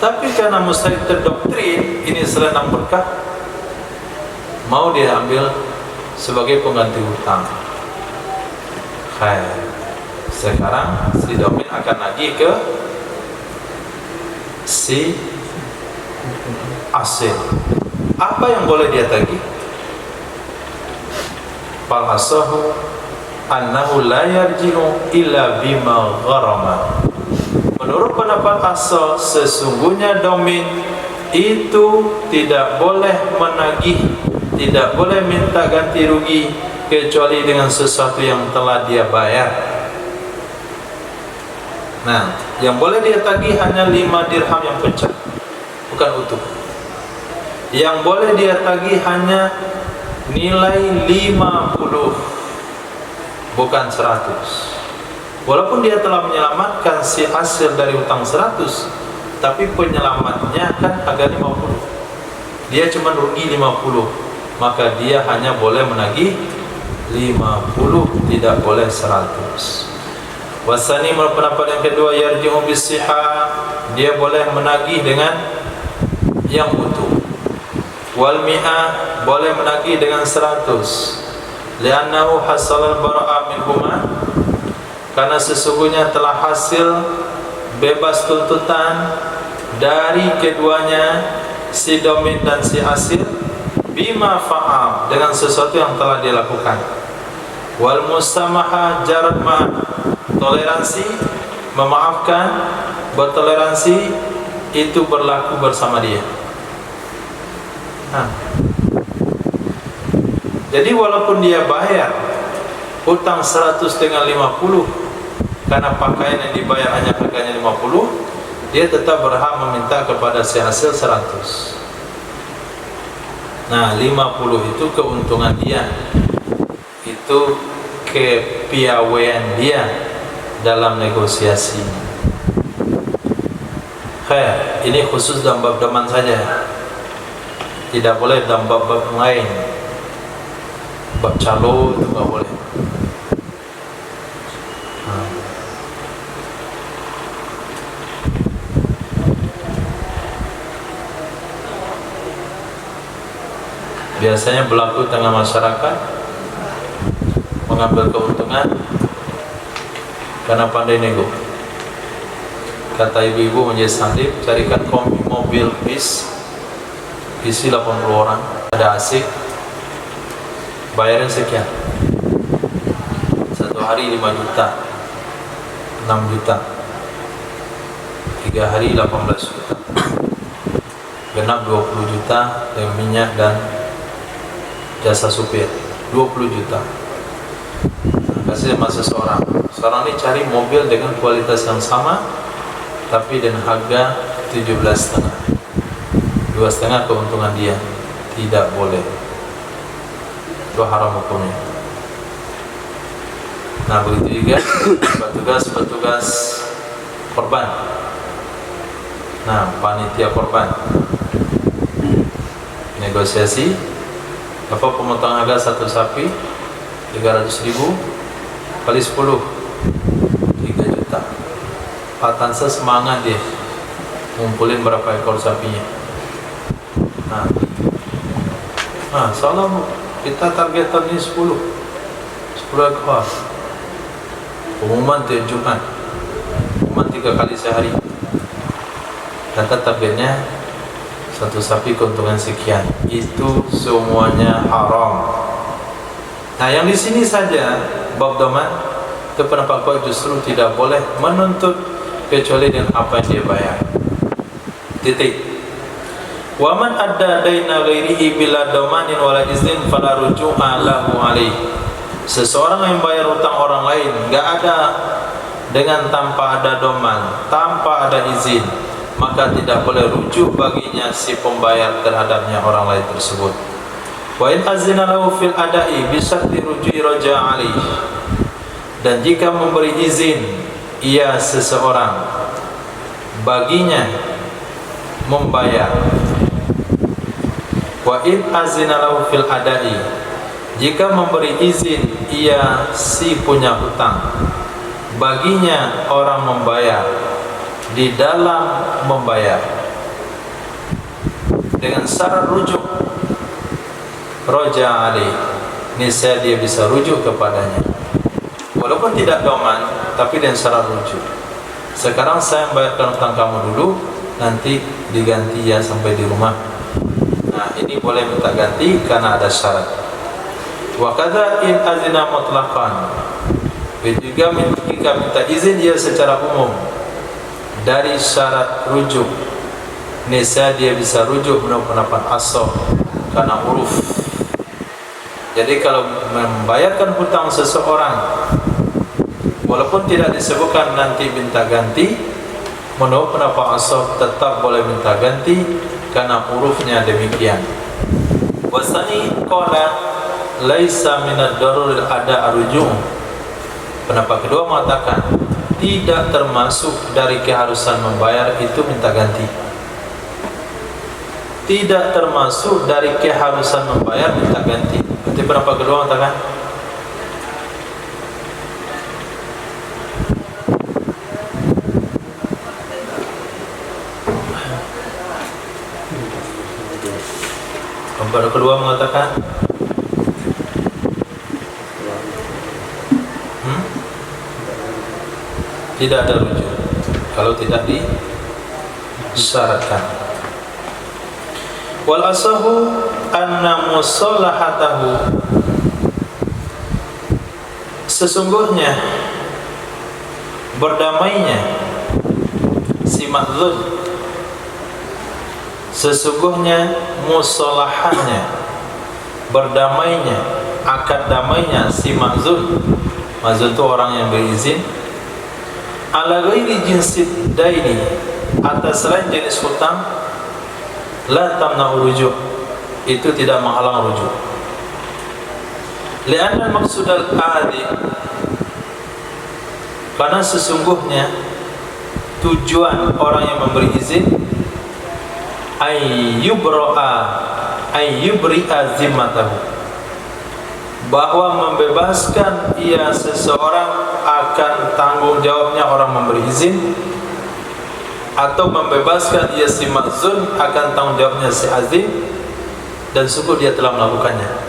Tapi karena mustahik terdoktrin ini selendang berkah, mau dia ambil sebagai pengganti hutang. Hai, sekarang si domin akan nagih ke si asil. Apa yang boleh dia tagih? Fal-asahu annahu la yarji'u illa bima gharama. Menurut pendapat asal, sesungguhnya domin itu tidak boleh menagih, tidak boleh minta ganti rugi kecuali dengan sesuatu yang telah dia bayar. Nah, yang boleh dia tagih hanya 5 dirham yang pecah, bukan utuh. Yang boleh dia tagih hanya nilai 50, bukan 100. Walaupun dia telah menyelamatkan si hasil dari hutang 100, tapi penyelamatnya kan harga 50. Dia cuma rugi 50. Maka dia hanya boleh menagih 50, tidak boleh 100. Wasani menurut pendapat yang kedua, yarji'u bisihah, dia boleh menagih dengan yang utuh. Wal mi'ah, boleh menagih dengan 100. Li'annahu hasalal bara'a minhuma, karena sesungguhnya telah hasil bebas tuntutan dari keduanya, si domin dan si hasil, bima fa'al, dengan sesuatu yang telah dia lakukan. Wal musamaha jarat ma, toleransi, memaafkan, bertoleransi itu berlaku bersama dia. Nah, jadi walaupun dia bayar hutang 100 dengan 50, karena pakaian yang dibayar hanya harganya 50, dia tetap berhak meminta kepada si hasil 100. Nah, 50 itu keuntungan dia, itu kepiawaian dia dalam negosiasi. Ini khusus dalam bab daman saja, tidak boleh dalam bab-bab lain. Bab calo itu tidak boleh. Biasanya berlaku tengah masyarakat mengambil keuntungan karena pandai nego. Kata ibu-ibu menjadi salib, carikan kombi mobil bis isi 80 orang, ada asik, bayarin sekian, 1 hari 5 juta, 6 juta, 3 hari 18 juta, genap 20 juta dengan minyak dan jasa supir, 20 juta. Kasih sama seseorang ini cari mobil dengan kualitas yang sama tapi dengan harga 17,5, 2,5 keuntungan dia. Tidak boleh, itu haram hukumnya. Nah, begitu juga petugas korban. Nah, panitia korban negosiasi, apa pemotongan harga satu sapi 300.000 kali 10, 3 juta. Pak Tansa semangat dia ngumpulin berapa ekor sapinya. Nah, salah bu, kita targetan ini 10 ekor. Pengumuman tiap Jumat, pengumuman 3 kali sehari. Kata targetnya satu sapi keuntungan sekian, itu semuanya haram. Nah, yang di sini saja bab doman itu pendapat kuat justru tidak boleh menuntut kecuali dengan apa yang dia bayar. Titik. Wa man adda daina ghairihi bila domanin wala iznin fala ruju'a lahu alaihi. Seseorang yang bayar hutang orang lain enggak ada dengan tanpa ada doman, tanpa ada izin, maka tidak boleh rujuk baginya si pembayar terhadapnya orang lain tersebut. Wa in azina lahu fil ada'i bi syarti ruju'i raja' alaihi. Dan jika memberi izin ia seseorang baginya membayar, wa in azina lahu fil ada'i, jika memberi izin ia si punya hutang baginya orang membayar di dalam membayar dengan syarat rujuk, roja ali, niscaya dia bisa rujuk kepadanya walaupun tidak doman tapi dengan syarat rujuk. Sekarang saya membayarkan hutang kamu dulu, nanti diganti ya sampai di rumah. Nah, ini boleh minta ganti karena ada syarat. Wa kadza in azina mutlaqan, juga jika minta izin dia secara umum dari syarat rujuk, niscaya dia bisa rujuk menurut pendapat ashab karena uruf. Jadi kalau membayarkan hutang seseorang walaupun tidak disebutkan nanti minta ganti, menurut pendapat ashab tetap boleh minta ganti karena urufnya demikian. Wasani qala laisa minad daruril ada arujum. Pendapat kedua mengatakan tidak termasuk dari keharusan membayar itu minta ganti. Tidak termasuk dari keharusan membayar minta ganti. Berarti pendapat kedua mengatakan pendapat kedua mengatakan tidak ada rujuk kalau tidak disyaratkan. Wal asahu anna musallahatahu, sesungguhnya berdamainya si ma'dzur, sesungguhnya musolahannya, berdamainya, akad damainya si mazun. Mazun itu orang yang berizin, ala ghairi jinsid daini, atas selain jenis hutang, la tamna'u rujuk, itu tidak menghalang rujuk. Li'anna maksud al-adi, karena sesungguhnya tujuan orang yang memberi izin ayyubri'a zimmatahu, bahwa membebaskan ia seseorang akan tanggung jawabnya orang memberi izin, atau membebaskan ia si mazun akan tanggung jawabnya si azim, dan sungguh dia telah melakukannya.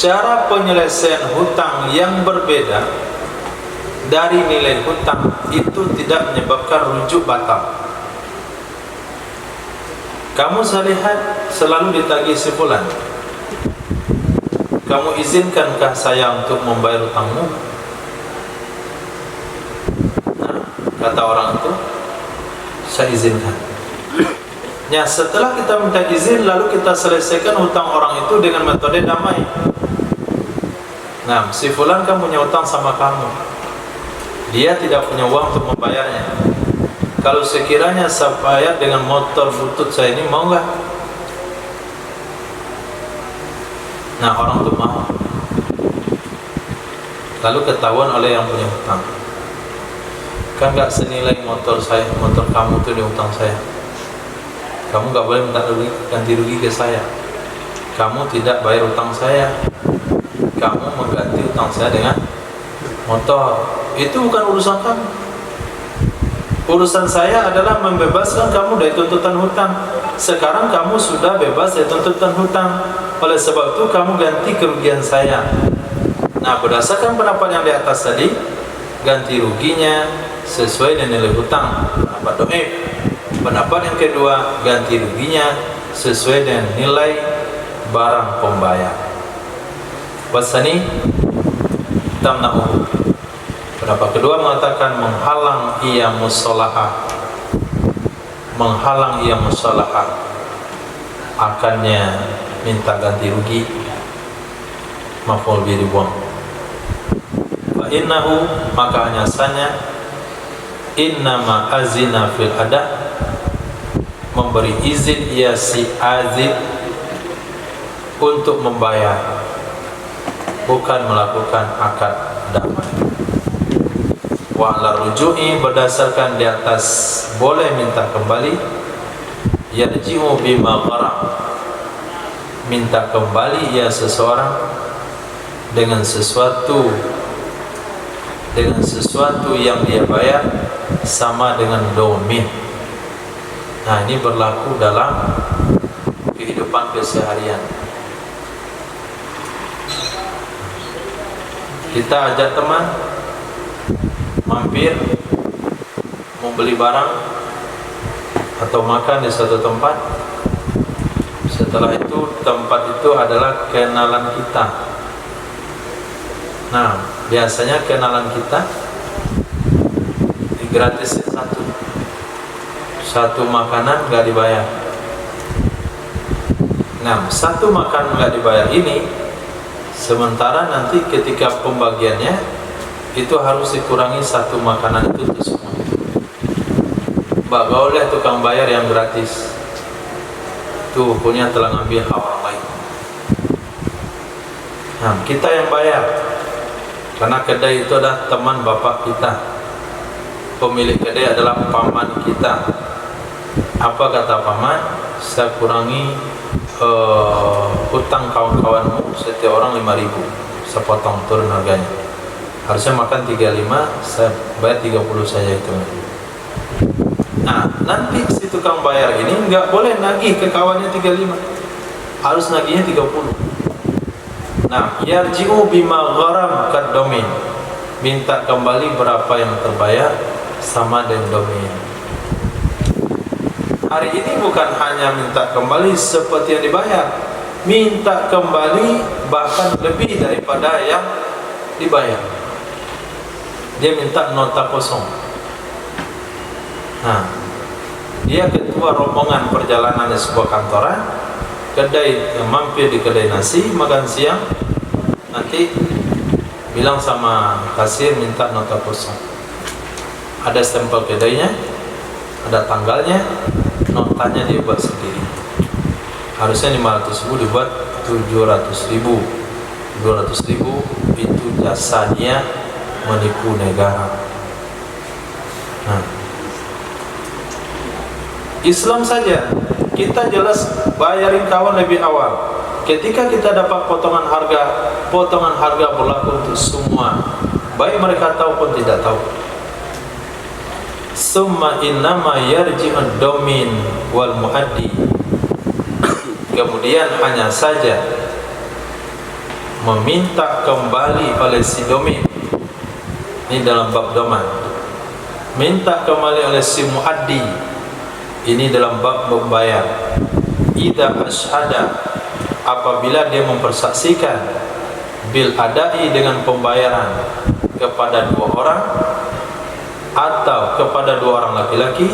Cara penyelesaian hutang yang berbeda dari nilai hutang itu tidak menyebabkan rujuk batal. Kamu saya lihat selalu ditagih si fulan, kamu izinkankah saya untuk membayar hutangmu? Nah, kata orang itu, saya izinkan. Ya, setelah kita minta izin, lalu kita selesaikan hutang orang itu dengan metode damai. Nah, si fulan kan punya hutang sama kamu, dia tidak punya uang untuk membayarnya. Kalau sekiranya saya bayar dengan motor butut saya ini, mau nggak? Nah, orang itu mau. Lalu ketahuan oleh yang punya hutang, kan nggak senilai motor saya, motor kamu itu di hutang saya. Kamu nggak boleh minta ganti rugi ke saya. Kamu tidak bayar hutang saya, kamu mengganti hutang saya dengan motor. Itu bukan urusan kamu. Urusan saya adalah membebaskan kamu dari tuntutan hutang. Sekarang kamu sudah bebas dari tuntutan hutang, oleh sebab itu kamu ganti kerugian saya. Nah, berdasarkan pendapat yang di atas tadi, ganti ruginya sesuai dengan nilai hutang, pendapat doib. Pendapat yang kedua, ganti ruginya sesuai dengan nilai barang pembayar. Wasani tamna'u. Pendapat kedua mengatakan menghalang ia musolahah, menghalang ia musolahah, akannya minta ganti rugi, maf'ul bihi dibuang. Fa innahu, maka hanya sanya, innama azina fil ada, memberi izin ia si azib untuk membayar, bukan melakukan akad damai. Wa ala ruju'i, berdasarkan di atas boleh minta kembali, yarji'u bima gharam, minta kembali ya seseorang dengan sesuatu yang dia bayar sama dengan domin. Nah, ini berlaku dalam kehidupan keseharian. Kita ajak teman mampir mau beli barang atau makan di suatu tempat. Setelah itu tempat itu adalah kenalan kita. Nah, biasanya kenalan kita gratisin satu makanan nggak dibayar. Nah, satu makanan nggak dibayar ini, sementara nanti ketika pembagiannya itu harus dikurangi satu makanan itu semua. Mbak, boleh tukang bayar yang gratis, itu punya telah ngambil hak orang lain. Nah, kita yang bayar, karena kedai itu adalah teman bapak kita, pemilik kedai adalah paman kita. Apa kata paman? Saya kurangi hutang kawan-kawanmu setiap orang 5.000, saya potong, turun harganya. Harusnya makan 35, saya bayar 30 saja itu. Nah, nanti si tukang bayar ini nggak boleh nagih ke kawannya 35, harus nagihnya 30. Nah, yarji'u bima gharam kad domain, minta kembali berapa yang terbayar sama dengan domain. Hari ini bukan hanya minta kembali seperti yang dibayar, minta kembali bahkan lebih daripada yang dibayar. Dia minta nota kosong. Nah, dia ketua rombongan perjalanan di sebuah kantoran, mampir di kedai nasi, makan siang, nanti bilang sama kasir minta nota kosong. Ada stempel kedainya, ada tanggalnya, notanya dia buat sendiri. Harusnya 500.000 dibuat 700.000. 200.000 itu jasanya menipu negara. Nah, Islam saja kita jelas bayarin kawan lebih awal. Ketika kita dapat potongan harga berlaku untuk semua, baik mereka tahu pun tidak tahu. Summa innama yarji'ud domin wal muaddi. Kemudian hanya saja meminta kembali oleh si domin. Ini dalam bab doman. Minta kembali oleh si muaddi. Ini dalam bab membayar. Idza asyhada, apabila dia mempersaksikan bil adai dengan pembayaran kepada dua orang, atau kepada dua orang laki-laki,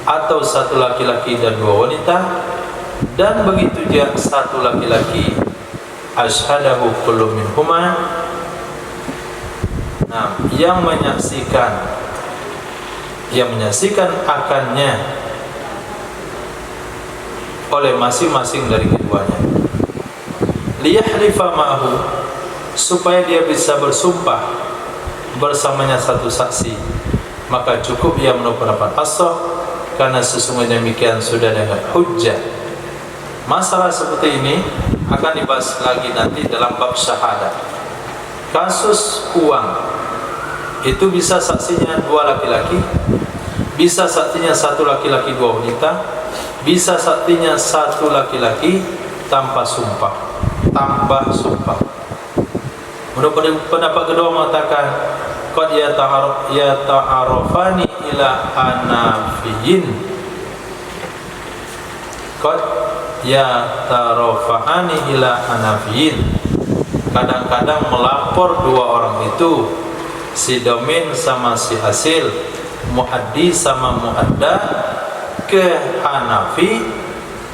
atau satu laki-laki dan dua wanita, dan begitu juga satu laki-laki, asyhadahu kullu minhuma. Nah, yang menyaksikan akannya oleh masing-masing dari keduanya. Liyahlifa ma'ahu, supaya dia bisa bersumpah bersamanya satu saksi, maka cukup ia menurut pendapat as-sah, karena sesungguhnya demikian sudah dengan hujjah. Masalah seperti ini akan dibahas lagi nanti dalam bab syahadat. Kasus uang itu bisa saksinya dua laki-laki, bisa saksinya satu laki-laki dua wanita, bisa saksinya satu laki-laki tanpa sumpah. Menurut pendapat kedua mengatakan qad yata'arafani ila hanafiyin, qad yata'arafani ila hanafiyin. Kadang-kadang melapor dua orang itu, si domin sama si hasil, muaddi sama muadda, ke Hanafi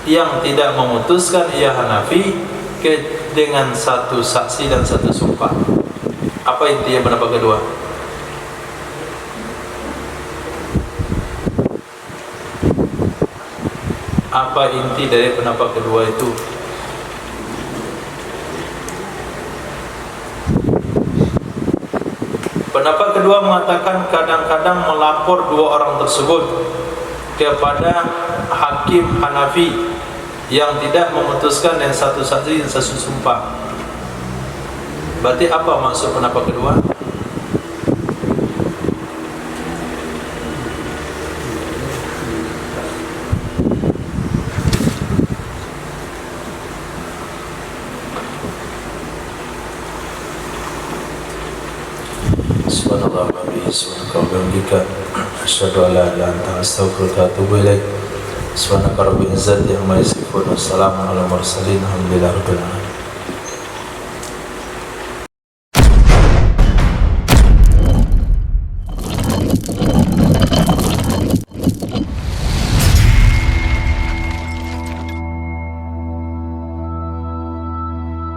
yang tidak memutuskan ia Hanafi dengan satu saksi dan satu sumpah. Apa intinya pendapat kedua? Apa inti dari pendapat kedua itu? Pendapat kedua mengatakan kadang-kadang melapor dua orang tersebut kepada hakim Hanafi yang tidak memutuskan yang satu saksi dan satu sumpah. Berarti apa maksud pendapat kedua? Subhanallah wa bihamdihi, subhanaka wa bihamdika, asyhadu an la ilaha illa anta, astaghfiruka wa atubu ilaik. Subhanaka rabbil izzati amma yasifun, wassalamu ala mursalin, alhamdulillahi rabbil alamin.